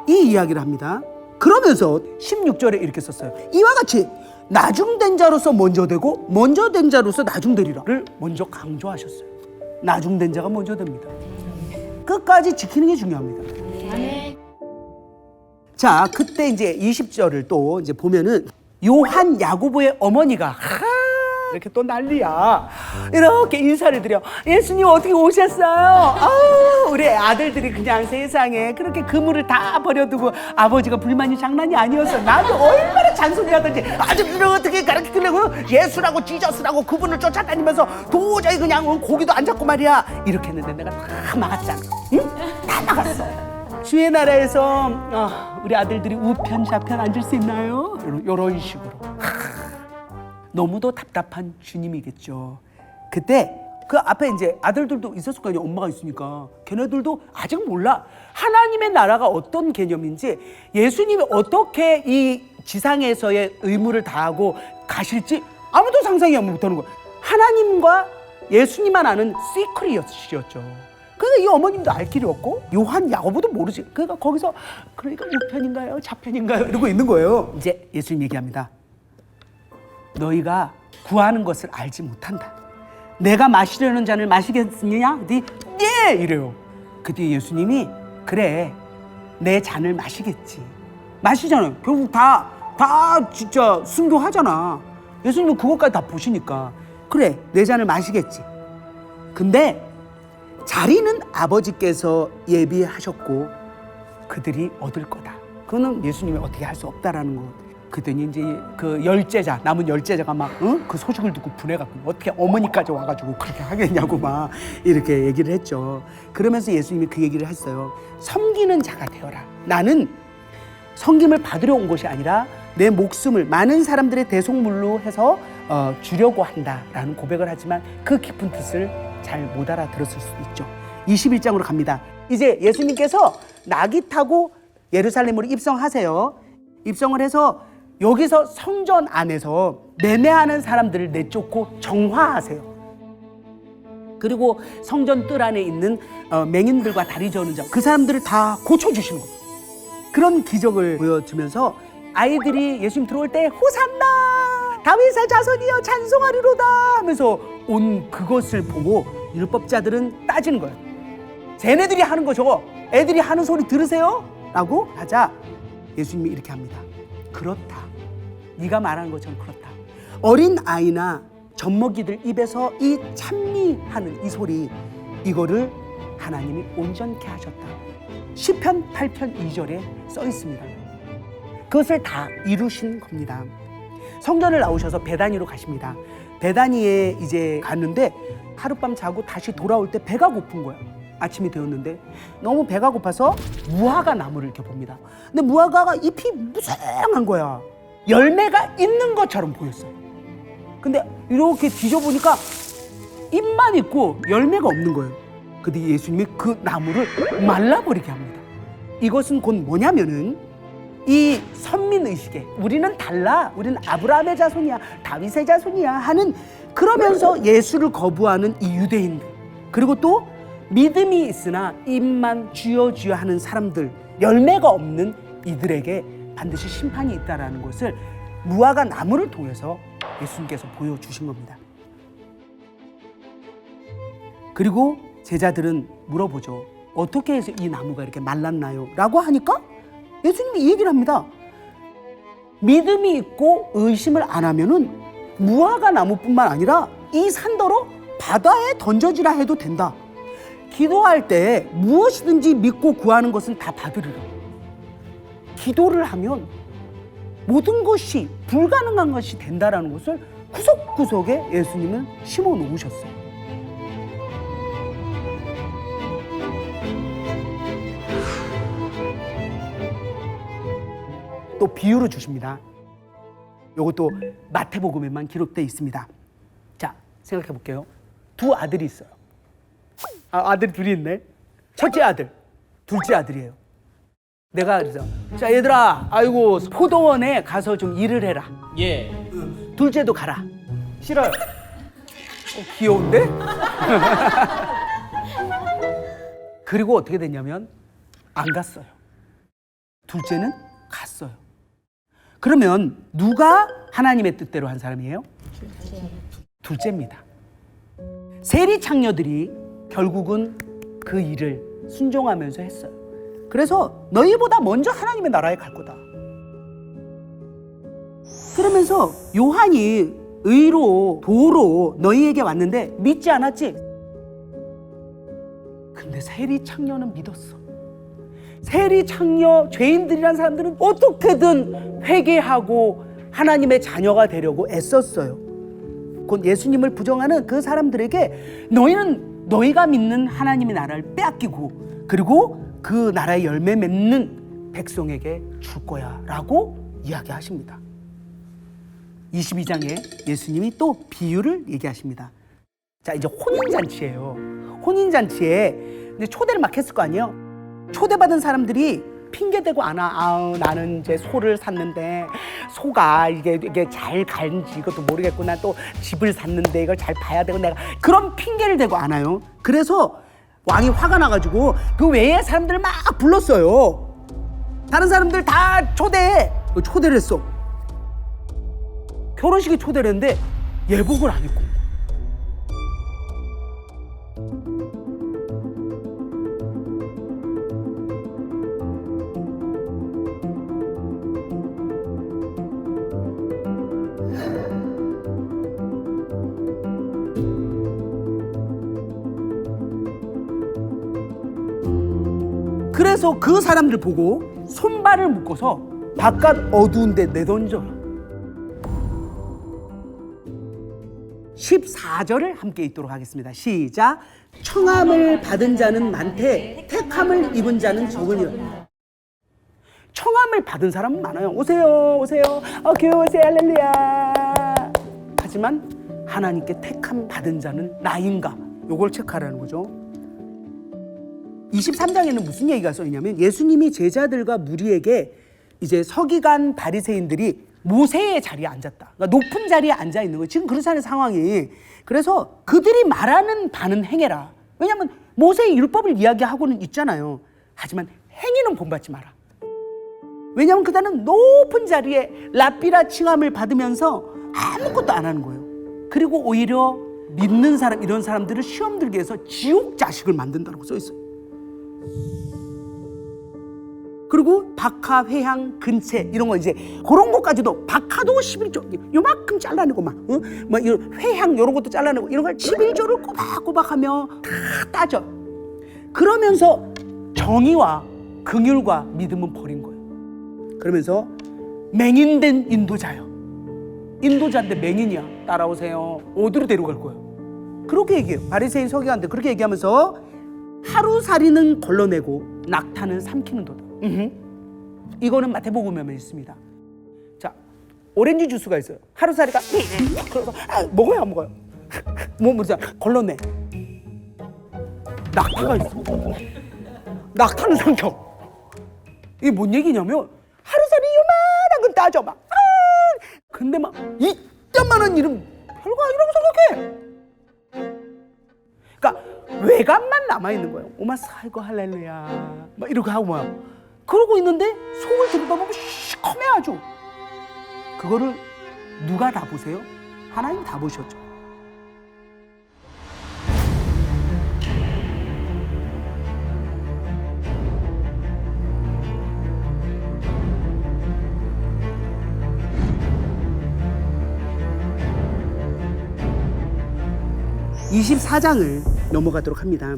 이 이야기를 합니다. 그러면서 16절에 이렇게 썼어요. 이와 같이 나중된 자로서 먼저 되고 먼저 된 자로서 나중되리라를 먼저 강조하셨어요. 나중된 자가 먼저 됩니다. 끝까지 지키는 게 중요합니다. 아멘. 자, 그때 이제 20절을 또 이제 보면은 요한 야고보의 어머니가 이렇게 또 난리야. 이렇게 인사를 드려. 예수님 어떻게 오셨어요? 아우, 우리 아들들이 그냥 세상에 그렇게 그물을 다 버려두고 아버지가 불만이 장난이 아니었어. 나도 얼마나 잔소리하던지 아들들을 어떻게 가르치려고 예수라고 지저스라고 그분을 쫓아다니면서 도저히 그냥 고기도 안 잡고 말이야. 이렇게 했는데 내가 다 막았잖아. 응? 다 막았어. 주의 나라에서 우리 아들들이 우편 좌편 앉을 수 있나요? 이런 식으로. 너무도 답답한 주님이겠죠. 그때 그 앞에 이제 아들들도 있었을 거 아니에요. 엄마가 있으니까. 걔네들도 아직 몰라. 하나님의 나라가 어떤 개념인지, 예수님이 어떻게 이 지상에서의 의무를 다하고 가실지 아무도 상상이 못하는 거야. 하나님과 예수님만 아는 시크릿이었죠. 그러니까 이 어머님도 알 길이 없고 요한 야고보도 모르지. 그러니까 거기서 그러니까 우편인가요? 좌편인가요? 이러고 있는 거예요. 이제 예수님 얘기합니다. 너희가 구하는 것을 알지 못한다. 내가 마시려는 잔을 마시겠느냐? 네! 이래요. 그 뒤에 예수님이 그래, 내 잔을 마시겠지. 마시잖아요. 결국 다 진짜 순교하잖아. 예수님은 그것까지 다 보시니까 그래, 내 잔을 마시겠지. 근데 자리는 아버지께서 예비하셨고 그들이 얻을 거다. 그거는 예수님이 어떻게 할 수 없다라는 거. 그랬더니 이제 그 열제자, 남은 열제자가 막 그 소식을 듣고 분해갖고 어떻게 어머니까지 와가지고 그렇게 하겠냐고 막 이렇게 얘기를 했죠. 그러면서 예수님이 그 얘기를 했어요. 섬기는 자가 되어라. 나는 섬김을 받으러 온 것이 아니라 내 목숨을 많은 사람들의 대속물로 해서 주려고 한다라는 고백을 하지만 그 깊은 뜻을 잘 못 알아들었을 수도 있죠. 21장으로 갑니다. 이제 예수님께서 낙이 타고 예루살렘으로 입성하세요. 입성을 해서 여기서 성전 안에서 매매하는 사람들을 내쫓고 정화하세요. 그리고 성전 뜰 안에 있는 맹인들과 다리 저는 자, 그 사람들을 다 고쳐주시는 겁니다. 그런 기적을 보여주면서 아이들이 예수님 들어올 때 호산나 다윗의 자손이여 찬송하리로다 하면서 온 그것을 보고 율법자들은 따지는 거예요. 쟤네들이 하는 거 저거 애들이 하는 소리 들으세요? 라고 하자 예수님이 이렇게 합니다. 그렇다. 네가 말하는 것처럼 그렇다. 어린 아이나 젖먹이들 입에서 이 찬미하는 이 소리, 이거를 하나님이 온전케 하셨다. 시편 8편 2절에 써 있습니다. 그것을 다 이루신 겁니다. 성전을 나오셔서 베다니로 가십니다. 베다니에 이제 갔는데 하룻밤 자고 다시 돌아올 때 배가 고픈 거야. 아침이 되었는데 너무 배가 고파서 무화과 나무를 이렇게 봅니다. 근데 무화과가 잎이 무성한 거야. 열매가 있는 것처럼 보였어요. 근데 이렇게 뒤져보니까 잎만 있고 열매가 없는 거예요. 근데 예수님이 그 나무를 말라버리게 합니다. 이것은 곧 뭐냐면은 이 선민의식에 우리는 달라, 우리는 아브라함의 자손이야, 다윗의 자손이야 하는, 그러면서 예수를 거부하는 이 유대인들, 그리고 또 믿음이 있으나 입만 주여 주여 하는 사람들, 열매가 없는 이들에게 반드시 심판이 있다라는 것을 무화과 나무를 통해서 예수님께서 보여주신 겁니다. 그리고 제자들은 물어보죠. 어떻게 해서 이 나무가 이렇게 말랐나요? 라고 하니까 예수님이 이 얘기를 합니다. 믿음이 있고 의심을 안 하면은 무화과 나무뿐만 아니라 이 산더러 바다에 던져지라 해도 된다. 기도할 때 무엇이든지 믿고 구하는 것은 다 받으리라. 기도를 하면 모든 것이 불가능한 것이 된다라는 것을 구석구석에 예수님은 심어 놓으셨어요. 또 비유를 주십니다. 이것도 마태복음에만 기록되어 있습니다. 자, 생각해 볼게요. 두 아들이 있어요. 아들이 둘이 있네. 첫째 아들, 둘째 아들이에요. 내가 그래서 자 얘들아, 아이고 포도원에 가서 좀 일을 해라. 예. 둘째도 가라. 싫어요. 귀여운데? 그리고 어떻게 됐냐면 안 갔어요. 둘째는 갔어요. 그러면 누가 하나님의 뜻대로 한 사람이에요? 둘째입니다. 세리 창녀들이 결국은 그 일을 순종하면서 했어요. 그래서 너희보다 먼저 하나님의 나라에 갈 거다. 그러면서 요한이 의로 도로 너희에게 왔는데 믿지 않았지? 근데 세리 창녀는 믿었어. 세리 창녀 죄인들이란 사람들은 어떻게든 회개하고 하나님의 자녀가 되려고 애썼어요. 곧 예수님을 부정하는 그 사람들에게 너희는 너희가 믿는 하나님의 나라를 빼앗기고 그리고 그 나라의 열매 맺는 백성에게 줄 거야 라고 이야기하십니다. 22장에 예수님이 또 비유를 얘기하십니다. 자, 이제 혼인잔치예요. 혼인잔치에 근데 초대를 막 했을 거 아니에요. 초대받은 사람들이 핑계대고 안 와. 아우, 나는 이제 소를 샀는데 소가 이게 잘 갈지 이것도 모르겠고 난 또 집을 샀는데 이걸 잘 봐야 되고 내가 그런 핑계를 대고 안 와요. 그래서 왕이 화가 나가지고 그 외에 사람들을 막 불렀어요. 다른 사람들 다 초대를 했어. 결혼식에 초대를 했는데 예복을 안 입고. 그래서 그 사람들 보고 손발을 묶어서 바깥 어두운 데 내던져라. 14절을 함께 읽도록 하겠습니다. 시작. 청함을 받은 자는 많되 택함을 입은 자는 적으니라. 청함을 받은 사람은 많아요. 오세요, 오세요. 교회 오세요, 할렐루야. 하지만 하나님께 택함 받은 자는 나인가? 요걸 체크하라는 거죠. 23장에는 무슨 얘기가 써 있냐면 예수님이 제자들과 무리에게 이제 서기관 바리새인들이 모세의 자리에 앉았다. 그러니까 높은 자리에 앉아 있는 거예요. 지금 그렇잖아요, 상황이. 그래서 그들이 말하는 바는 행해라. 왜냐하면 모세의 율법을 이야기하고는 있잖아요. 하지만 행위는 본받지 마라. 왜냐하면 그들은 높은 자리에 랍비라 칭함을 받으면서 아무것도 안 하는 거예요. 그리고 오히려 믿는 사람, 이런 사람들을 시험 들게 해서 지옥 자식을 만든다고 써 있어요. 그리고 박하, 회향, 근체 이런 거 이제 그런 것까지도 박하도 11조 요만큼 잘라내고 막 이런 회향 이런 것도 잘라내고 이런 걸 11조를 꼬박꼬박하며 다 따져. 그러면서 정의와 긍휼과 믿음은 버린 거예요. 그러면서 맹인된 인도자요. 인도자인데 맹인이야. 따라오세요. 어디로 데려갈 거예요? 그렇게 얘기해요. 바리새인 서기관들 그렇게 얘기하면서 하루살이는 걸러내고 낙타는 삼키는도다. 이거는 마태복음에만 있습니다. 자, 오렌지 주스가 있어요. 하루살이가 그래서 먹어요, 안 먹어요? 뭐지? 걸러내. 낙타가 있어. 낙타는 삼켜. 이게 뭔 얘기냐면 하루살이 요만한 건 따져 막. 근데 막 이딴만한 일은 별거 아니라고 생각해. 그러니까 외관만 남아있는 거예요. 오마 살고 할렐루야 막 이렇게 하고 막 그러고 있는데 속을 들여다보면 시커매 아주. 그거를 누가 다 보세요? 하나님 다 보셨죠. (24장을) 넘어가도록 합니다.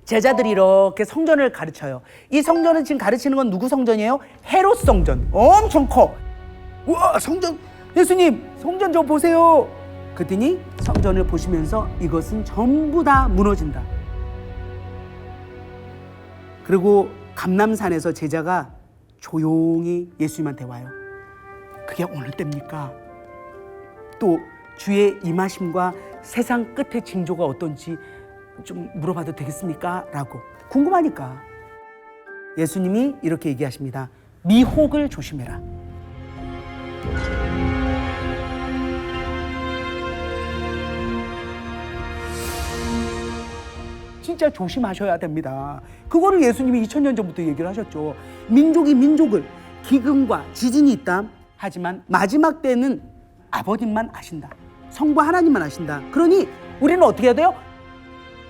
제자들이 이렇게 성전을 가르쳐요. 이 성전은 지금 가르치는 건 누구 성전이에요? 헤롯 성전. 엄청 커. 우와, 성전. 예수님, 성전 좀 보세요. 그랬더니 성전을 보시면서 이것은 전부 다 무너진다. 그리고 감람산에서 제자가 조용히 예수님한테 와요. 그게 어느 때입니까? 또 주의 임하심과 세상 끝의 징조가 어떤지 좀 물어봐도 되겠습니까? 라고 궁금하니까 예수님이 이렇게 얘기하십니다. 미혹을 조심해라. 진짜 조심하셔야 됩니다. 그거를 예수님이 2000년 전부터 얘기를 하셨죠. 민족이 민족을, 기근과 지진이 있다. 하지만 마지막 때는 아버님만 아신다. 성부 하나님만 아신다. 그러니 우리는 어떻게 해야 돼요?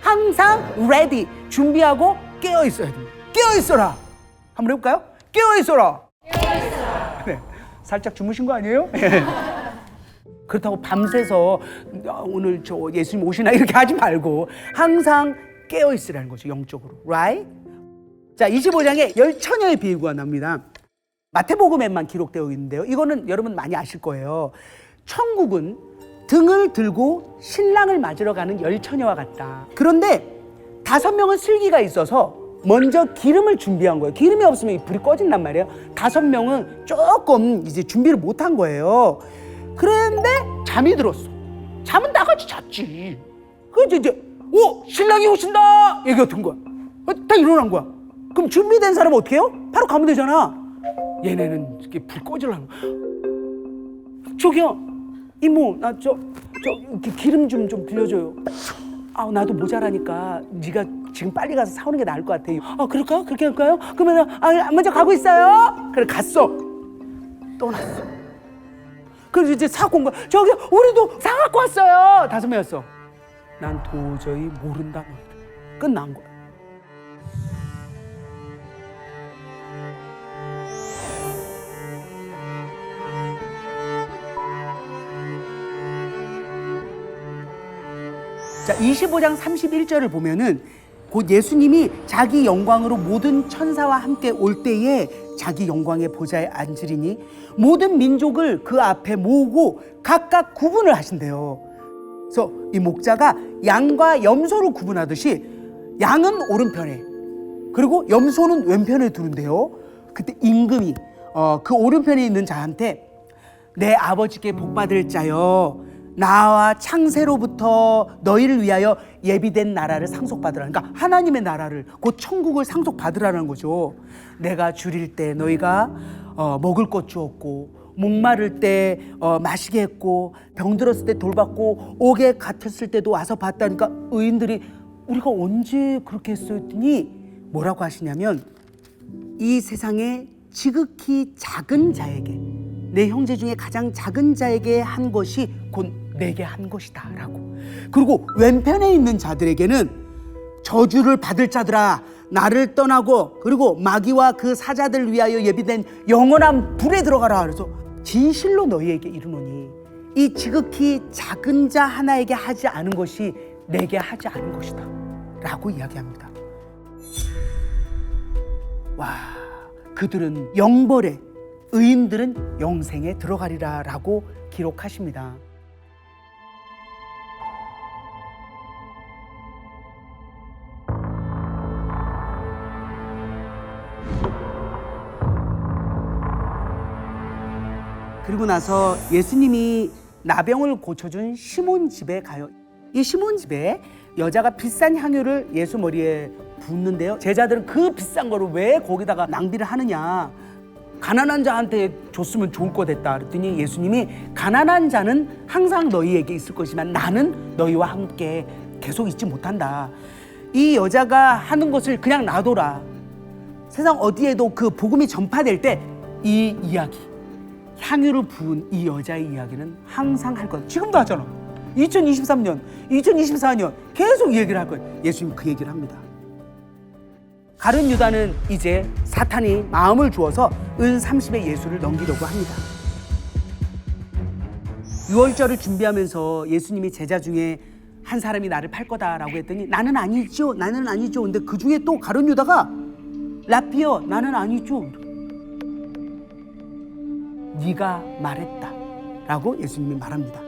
항상 ready, 준비하고 깨어 있어야 됩니다. 깨어 있어라. 한번 해볼까요? 깨어 있어라. 네, 살짝 주무신 거 아니에요? 그렇다고 밤새서 오늘 저 예수님 오시나 이렇게 하지 말고 항상 깨어 있으라는 거죠, 영적으로. Right? 자, 25장에 열 처녀의 비유가 나옵니다. 마태복음에만 기록되어 있는데요. 이거는 여러분 많이 아실 거예요. 천국은 등을 들고 신랑을 맞으러 가는 열 처녀와 같다. 그런데 5명은 슬기가 있어서 먼저 기름을 준비한 거예요. 기름이 없으면 이 불이 꺼진단 말이에요. 5명은 조금 이제 준비를 못한 거예요. 그런데 잠이 들었어. 잠은 나같이 잤지. 그래서 이제 신랑이 오신다 얘기 같은 거야. 다 일어난 거야. 그럼 준비된 사람은 어떻게 해요? 바로 가면 되잖아. 얘네는 이렇게 불 꺼지려는 거야. 저기요 이모, 나 저 기름 좀 빌려줘요. 아, 나도 모자라니까 네가 지금 빨리 가서 사오는 게 나을 것 같아. 아, 그럴까? 그렇게 할까요? 그러면 먼저 가고 있어요. 그래, 갔어. 떠났어. 그래서 이제 사고 온 거야. 저기 우리도 사 갖고 왔어요. 5명이었어. 난 도저히 모른다. 끝난 거야. 자, 25장 31절을 보면은 곧 예수님이 자기 영광으로 모든 천사와 함께 올 때에 자기 영광의 보좌에 앉으리니 모든 민족을 그 앞에 모으고 각각 구분을 하신대요. 그래서 이 목자가 양과 염소를 구분하듯이 양은 오른편에 그리고 염소는 왼편에 두는데요. 그때 임금이 그 오른편에 있는 자한테 내 아버지께 복받을 자여 나와 창세로부터 너희를 위하여 예비된 나라를 상속받으라. 그러니까 하나님의 나라를 곧 천국을 상속받으라는 거죠. 내가 줄일 때 너희가 먹을 것 주었고 목마를 때 마시게 했고 병들었을 때 돌봤고 옥에 갇혔을 때도 와서 봤다니까 의인들이 우리가 언제 그렇게 했어요 했더니 뭐라고 하시냐면 이 세상에 지극히 작은 자에게 내 형제 중에 가장 작은 자에게 한 것이 곧 내게 한 것이다 라고. 그리고 왼편에 있는 자들에게는 저주를 받을 자들아 나를 떠나고 그리고 마귀와 그 사자들 위하여 예비된 영원한 불에 들어가라. 그래서 진실로 너희에게 이르노니 이 지극히 작은 자 하나에게 하지 않은 것이 내게 하지 않은 것이다 라고 이야기합니다. 와, 그들은 영벌에 의인들은 영생에 들어가리라 라고 기록하십니다. 그리고 나서 예수님이 나병을 고쳐준 시몬 집에 가요. 이 시몬 집에 여자가 비싼 향유를 예수 머리에 붓는데요. 제자들은 그 비싼 거를 왜 거기다가 낭비를 하느냐. 가난한 자한테 줬으면 좋을 거 됐다. 그랬더니 예수님이 가난한 자는 항상 너희에게 있을 것이지만 나는 너희와 함께 계속 있지 못한다. 이 여자가 하는 것을 그냥 놔둬라. 세상 어디에도 그 복음이 전파될 때 이 이야기 향유를 부은 이 여자의 이야기는 항상 할 거야. 지금도 하잖아. 2023년, 2024년 계속 이 얘기를 할 거예요. 예수님 그 얘기를 합니다. 가룟 유다는 이제 사탄이 마음을 주어서 은 30에 예수를 넘기려고 합니다. 6월절을 준비하면서 예수님이 제자 중에 한 사람이 나를 팔 거다라고 했더니 나는 아니죠. 나는 아니죠. 근데 그 중에 또 가룟 유다가 라피어 나는 아니죠. 네가 말했다 라고 예수님이 말합니다.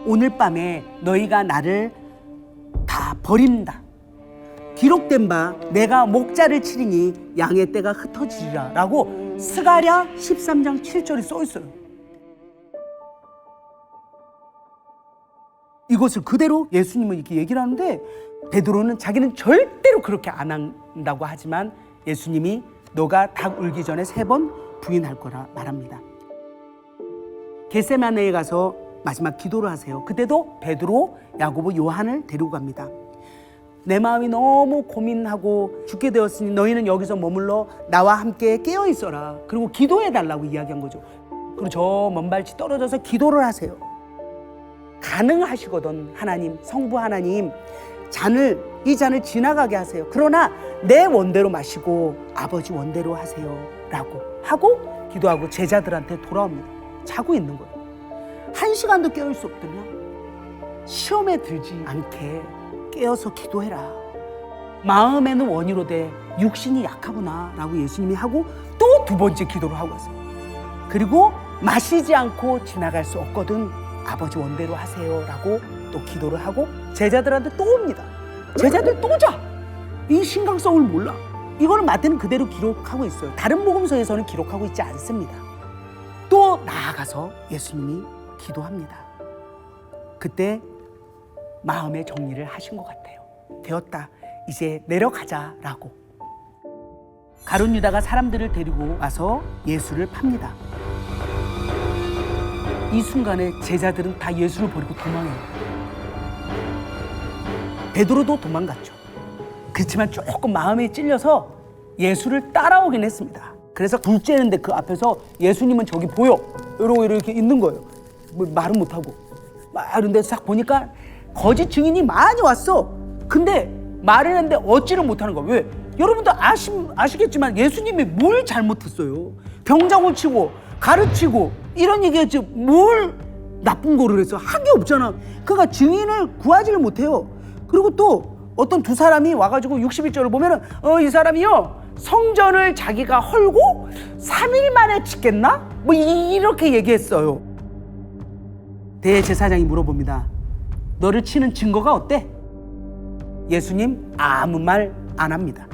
오늘 밤에 너희가 나를 다 버린다. 기록된 바 내가 목자를 치리니 양의 떼가 흩어지리라 라고 스가랴 13장 7절이 써 있어요. 이것을 그대로 예수님은 이렇게 얘기를 하는데 베드로는 자기는 절대로 그렇게 안 한다고 하지만 예수님이 너가 닭 울기 전에 3번 부인할 거라 말합니다. 겟세마네에 가서 마지막 기도를 하세요. 그때도 베드로, 야고보, 요한을 데리고 갑니다. 내 마음이 너무 고민하고 죽게 되었으니 너희는 여기서 머물러 나와 함께 깨어 있어라. 그리고 기도해 달라고 이야기한 거죠. 그리고 저 먼 발치 떨어져서 기도를 하세요. 가능하시거든 하나님, 성부 하나님, 이 잔을 지나가게 하세요. 그러나 내 원대로 마시고 아버지 원대로 하세요 라고 하고 기도하고 제자들한테 돌아옵니다. 자고 있는 거예요. 1시간도 깨울 수 없다면 시험에 들지 않게 깨어서 기도해라. 마음에는 원이로 돼 육신이 약하구나 라고 예수님이 하고 또 2번째 기도를 하고 왔어요. 그리고 마시지 않고 지나갈 수 없거든 아버지 원대로 하세요 라고 또 기도를 하고 제자들한테 또 옵니다. 제자들 또 자. 이 심각성을 몰라. 이거는 마태는 그대로 기록하고 있어요. 다른 복음서에서는 기록하고 있지 않습니다. 또 나아가서 예수님이 기도합니다. 그때 마음의 정리를 하신 것 같아요. 되었다. 이제 내려가자라고. 가룟 유다가 사람들을 데리고 와서 예수를 팝니다. 이 순간에 제자들은 다 예수를 버리고 도망해요. 베드로도 도망갔죠. 그렇지만 조금 마음에 찔려서 예수를 따라오긴 했습니다. 그래서 불 쬐는데 그 앞에서 예수님은 저기 보여. 이러고 이렇게 있는 거예요. 뭐 말은 못하고. 막 이런데 싹 보니까 거짓 증인이 많이 왔어. 근데 말을 했는데 얻지를 못하는 거야. 왜? 여러분도 아시겠지만 예수님이 뭘 잘못했어요. 병자 고치고 가르치고 이런 얘기했지 뭘 나쁜 거를 해서 한 게 없잖아. 그러니까 증인을 구하지를 못해요. 그리고 또 어떤 2 사람이 와가지고 61절을 보면은 이 사람이요 성전을 자기가 헐고 3일 만에 짓겠나? 뭐 이렇게 얘기했어요. 대제사장이 물어봅니다. 너를 치는 증거가 어때? 예수님 아무 말 안 합니다.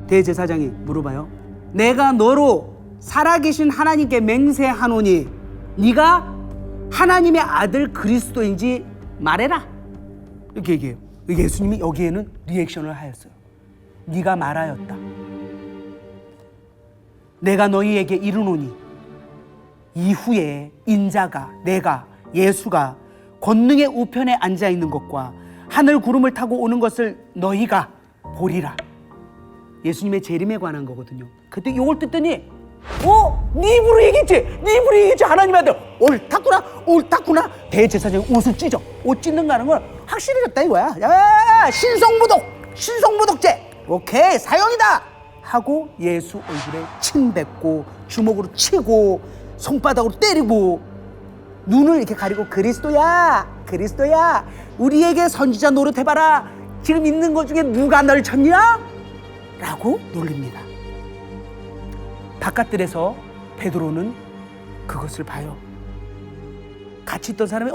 대제사장이 물어봐요. 내가 너로 살아계신 하나님께 맹세하노니 네가 하나님의 아들 그리스도인지 말해라. 이렇게 얘기해요. 예수님이 여기에는 리액션을 하였어요. 네가 말하였다. 내가 너희에게 이르노니 이후에 인자가 내가 예수가 권능의 우편에 앉아있는 것과 하늘 구름을 타고 오는 것을 너희가 보리라. 예수님의 재림에 관한 거거든요. 그때 이걸 듣더니 네 입으로 얘기했지? 네 입으로 얘기했지? 하나님한테 옳다구나. 대제사장이 옷을 찢어. 옷 찢는다는 건 확실해졌다 이거야. 야, 신성모독죄. 오케이, 사형이다 하고 예수 얼굴에 침 뱉고 주먹으로 치고 손바닥으로 때리고 눈을 이렇게 가리고 그리스도야 우리에게 선지자 노릇해봐라. 지금 있는 것 중에 누가 널 쳤냐? 라고 놀립니다. 바깥들에서 베드로는 그것을 봐요. 같이 있던 사람이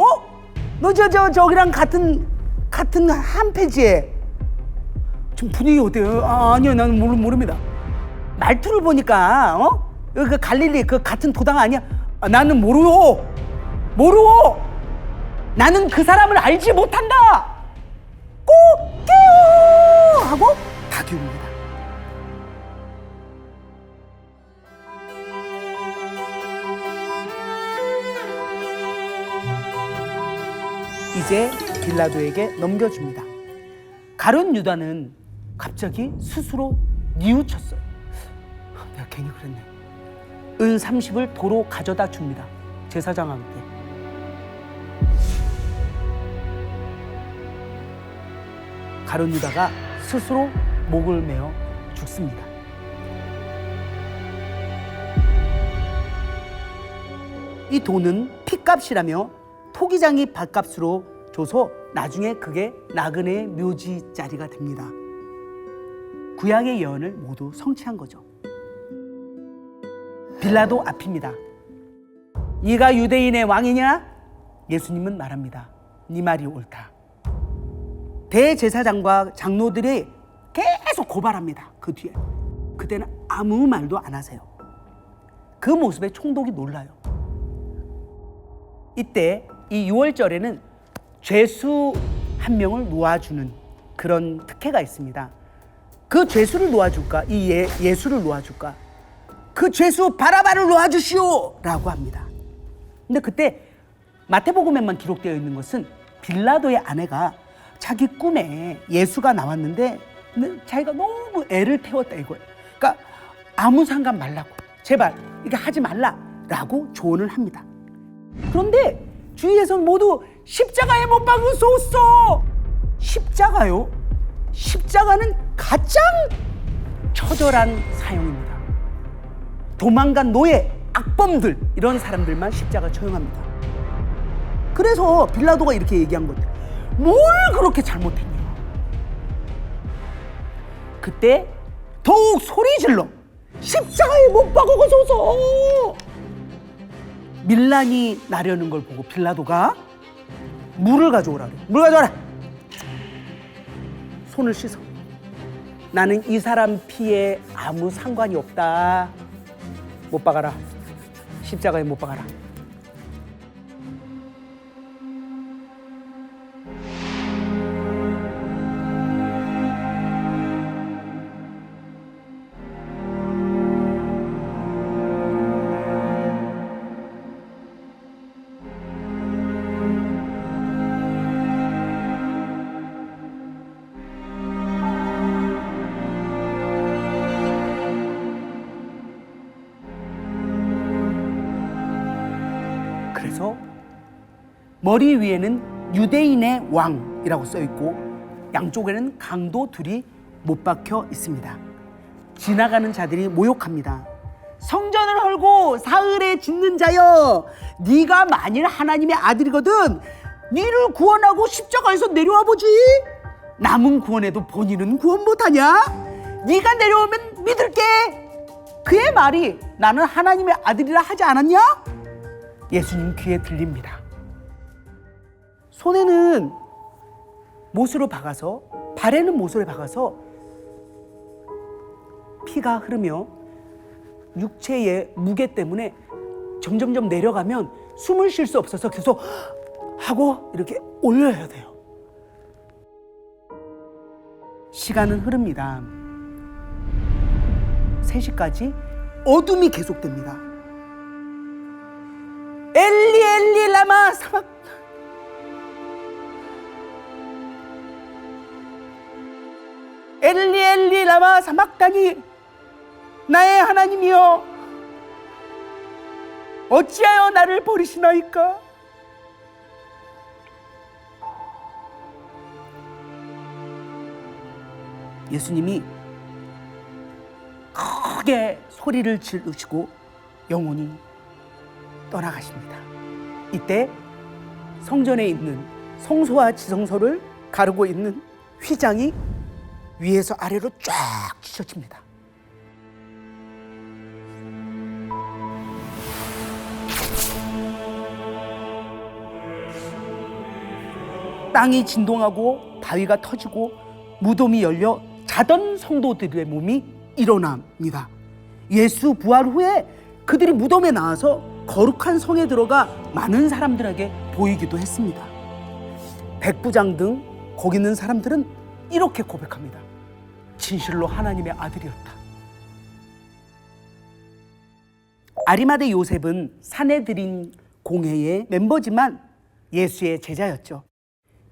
너 저기랑 같은 한 페이지에 지금 분위기 어때요? 아니요, 나는 모릅니다. 말투를 보니까 여기 그 갈릴리 그 같은 도당 아니야? 나는 모르고 나는 그 사람을 알지 못한다. 꼭 깨워 하고 다 깨웁니다. 이제 빌라도에게 넘겨줍니다. 가룟 유다는 갑자기 스스로 뉘우쳤어요. 내가 괜히 그랬네. 은 30을 도로 가져다 줍니다. 제사장한테. 가룟 유다가 스스로 목을 메어 죽습니다. 이 돈은 핏값이라며 토기장이 밥값으로 줘서 나중에 그게 나그네의 묘지 자리가 됩니다. 구약의 예언을 모두 성취한 거죠. 빌라도 앞입니다. 네가 유대인의 왕이냐? 예수님은 말합니다. 네 말이 옳다. 대제사장과 장로들이 계속 고발합니다. 그 뒤에. 그때는 아무 말도 안 하세요. 그 모습에 총독이 놀라요. 이때 이 6월절에는 죄수 한 명을 놓아주는 그런 특혜가 있습니다. 그 죄수를 놓아줄까? 이 예수를 놓아줄까? 그 죄수 바라바를 놓아주시오! 라고 합니다. 근데 그때 마태복음에만 기록되어 있는 것은 빌라도의 아내가 자기 꿈에 예수가 나왔는데 자기가 너무 애를 태웠다 이거예요. 그러니까 아무 상관 말라고, 제발 이거 하지 말라라고 조언을 합니다. 그런데 주위에서는 모두 십자가에 못 박으소서. 십자가요? 십자가는 가장 처절한 사형입니다. 도망간 노예, 악범들 이런 사람들만 십자가 처형합니다. 그래서 빌라도가 이렇게 얘기한 건데 뭘 그렇게 잘못했냐. 그때 더욱 소리 질러 십자가에 못 박으소서. 밀란이 나려는 걸 보고 빌라도가 물을 가져오라 그래. 물 가져와라. 손을 씻어. 나는 이 사람 피에 아무 상관이 없다. 못 박아라. 십자가에 못 박아라. 그래서 머리 위에는 유대인의 왕이라고 써있고 양쪽에는 강도 둘이 못 박혀 있습니다. 지나가는 자들이 모욕합니다. 성전을 헐고 사흘에 짓는 자여, 네가 만일 하나님의 아들이거든 네를 구원하고 십자가에서 내려와 보지. 남은 구원해도 본인은 구원 못하냐? 네가 내려오면 믿을게. 그의 말이 나는 하나님의 아들이라 하지 않았냐? 예수님 귀에 들립니다. 손에는 못으로 박아서, 발에는 못으로 박아서 피가 흐르며 육체의 무게 때문에 점점점 내려가면 숨을 쉴 수 없어서 계속 하고 이렇게 올려야 돼요. 시간은 흐릅니다. 3시까지 어둠이 계속됩니다. 엘리 엘리 라마 사막, 엘리 엘리 라마 사막다니, 나의 하나님이여 어찌하여 나를 버리시나이까. 예수님이 크게 소리를 지르시고 영원히 떠나가십니다. 이때 성전에 있는 성소와 지성소를 가르고 있는 휘장이 위에서 아래로 쫙 찢어집니다. 땅이 진동하고 바위가 터지고 무덤이 열려 자던 성도들의 몸이 일어납니다. 예수 부활 후에 그들이 무덤에 나와서 거룩한 성에 들어가 많은 사람들에게 보이기도 했습니다. 백부장 등 거기 있는 사람들은 이렇게 고백합니다. 진실로 하나님의 아들이었다. 아리마대 요셉은 사내들인 공회의 멤버지만 예수의 제자였죠.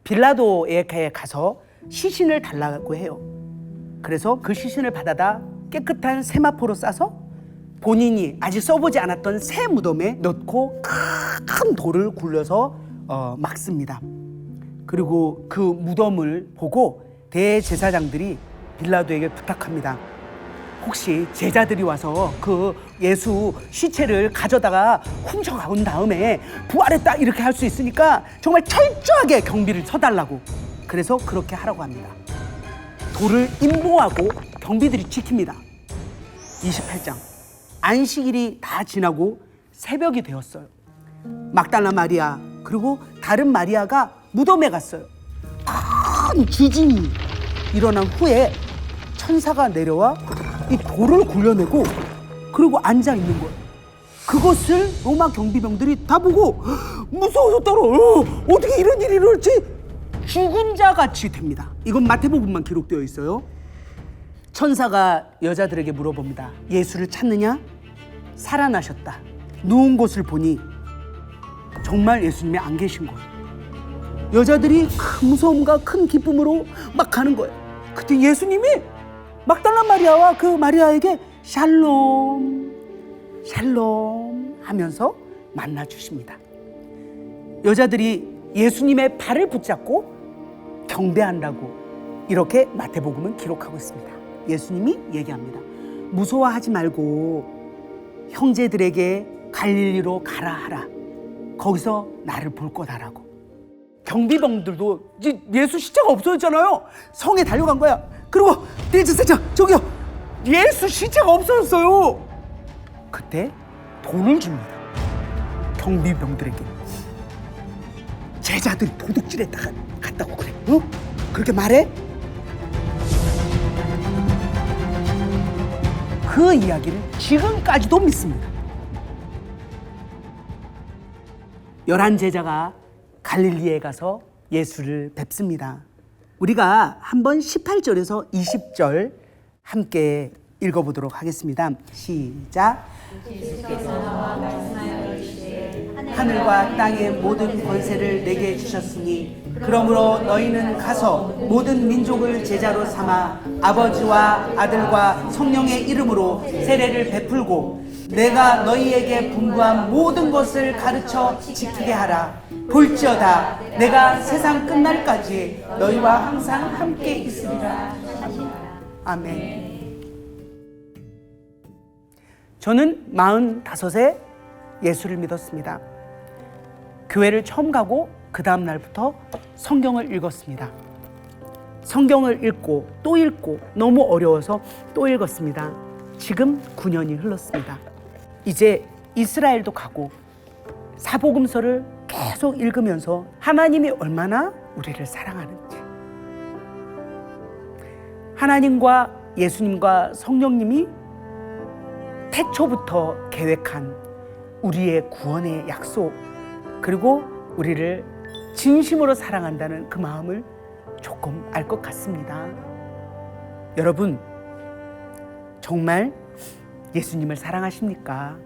빌라도에게 가서 시신을 달라고 해요. 그래서 그 시신을 받아다 깨끗한 세마포로 싸서 본인이 아직 써보지 않았던 새 무덤에 넣고 큰 돌을 굴려서 막습니다. 그리고 그 무덤을 보고 대제사장들이 빌라도에게 부탁합니다. 혹시 제자들이 와서 그 예수 시체를 가져다가 훔쳐가온 다음에 부활했다 이렇게 할 수 있으니까 정말 철저하게 경비를 서달라고. 그래서 그렇게 하라고 합니다. 돌을 임보하고 경비들이 지킵니다. 28장. 안식일이 다 지나고 새벽이 되었어요. 막달라 마리아 그리고 다른 마리아가 무덤에 갔어요. 큰 지진이 일어난 후에 천사가 내려와 이 돌을 굴려내고 그리고 앉아 있는 거예요. 그것을 로마 경비병들이 다 보고 무서워서 떨어. 어떻게 이런 일이 일어날지? 죽은 자 같이 됩니다. 이건 마태복음만 기록되어 있어요. 천사가 여자들에게 물어봅니다. 예수를 찾느냐? 살아나셨다. 누운 곳을 보니 정말 예수님이 안 계신 거예요. 여자들이 큰 무서움과 큰 기쁨으로 막 가는 거예요. 그때 예수님이 막달라 마리아와 그 마리아에게 샬롬 샬롬 하면서 만나 주십니다. 여자들이 예수님의 발을 붙잡고 경배한다고 이렇게 마태복음은 기록하고 있습니다. 예수님이 얘기합니다. 무서워하지 말고 형제들에게 갈릴리로 가라 하라. 거기서 나를 볼 거다라고. 경비병들도 이제 예수 시체가 없어졌잖아요. 성에 달려간 거야. 그리고 대제사장 저기요, 예수 시체가 없어졌어요. 그때 돈을 줍니다. 경비병들에게. 제자들이 도둑질했다가 갔다고 그래. 어? 그렇게 말해? 그 이야기를 지금까지도 믿습니다. 11 제자가 갈릴리에 가서 예수를 뵙습니다. 우리가 한번 18절에서 20절 함께 읽어보도록 하겠습니다. 시작. 하늘과 땅의 모든 권세를 내게 주셨으니 그러므로 너희는 가서 모든 민족을 제자로 삼아 아버지와 아들과 성령의 이름으로 세례를 베풀고 내가 너희에게 분부한 모든 것을 가르쳐 지키게 하라. 볼지어다 내가 세상 끝날까지 너희와 항상 함께 있으리라. 아멘. 저는 45에 예수를 믿었습니다. 교회를 처음 가고 그 다음 날부터 성경을 읽었습니다. 성경을 읽고 또 읽고 너무 어려워서 또 읽었습니다. 지금 9년이 흘렀습니다. 이제 이스라엘도 가고 사복음서를 계속 읽으면서 하나님이 얼마나 우리를 사랑하는지, 하나님과 예수님과 성령님이 태초부터 계획한 우리의 구원의 약속, 그리고 우리를 진심으로 사랑한다는 그 마음을 조금 알 것 같습니다. 여러분, 정말 예수님을 사랑하십니까?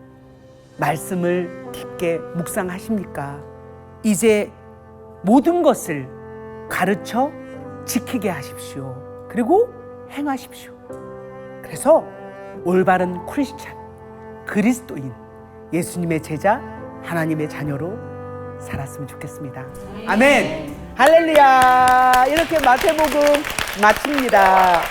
말씀을 깊게 묵상하십니까? 이제 모든 것을 가르쳐 지키게 하십시오. 그리고 행하십시오. 그래서 올바른 크리스찬, 그리스도인, 예수님의 제자, 하나님의 자녀로 살았으면 좋겠습니다. 아멘. 할렐루야. 이렇게 마태복음 마칩니다.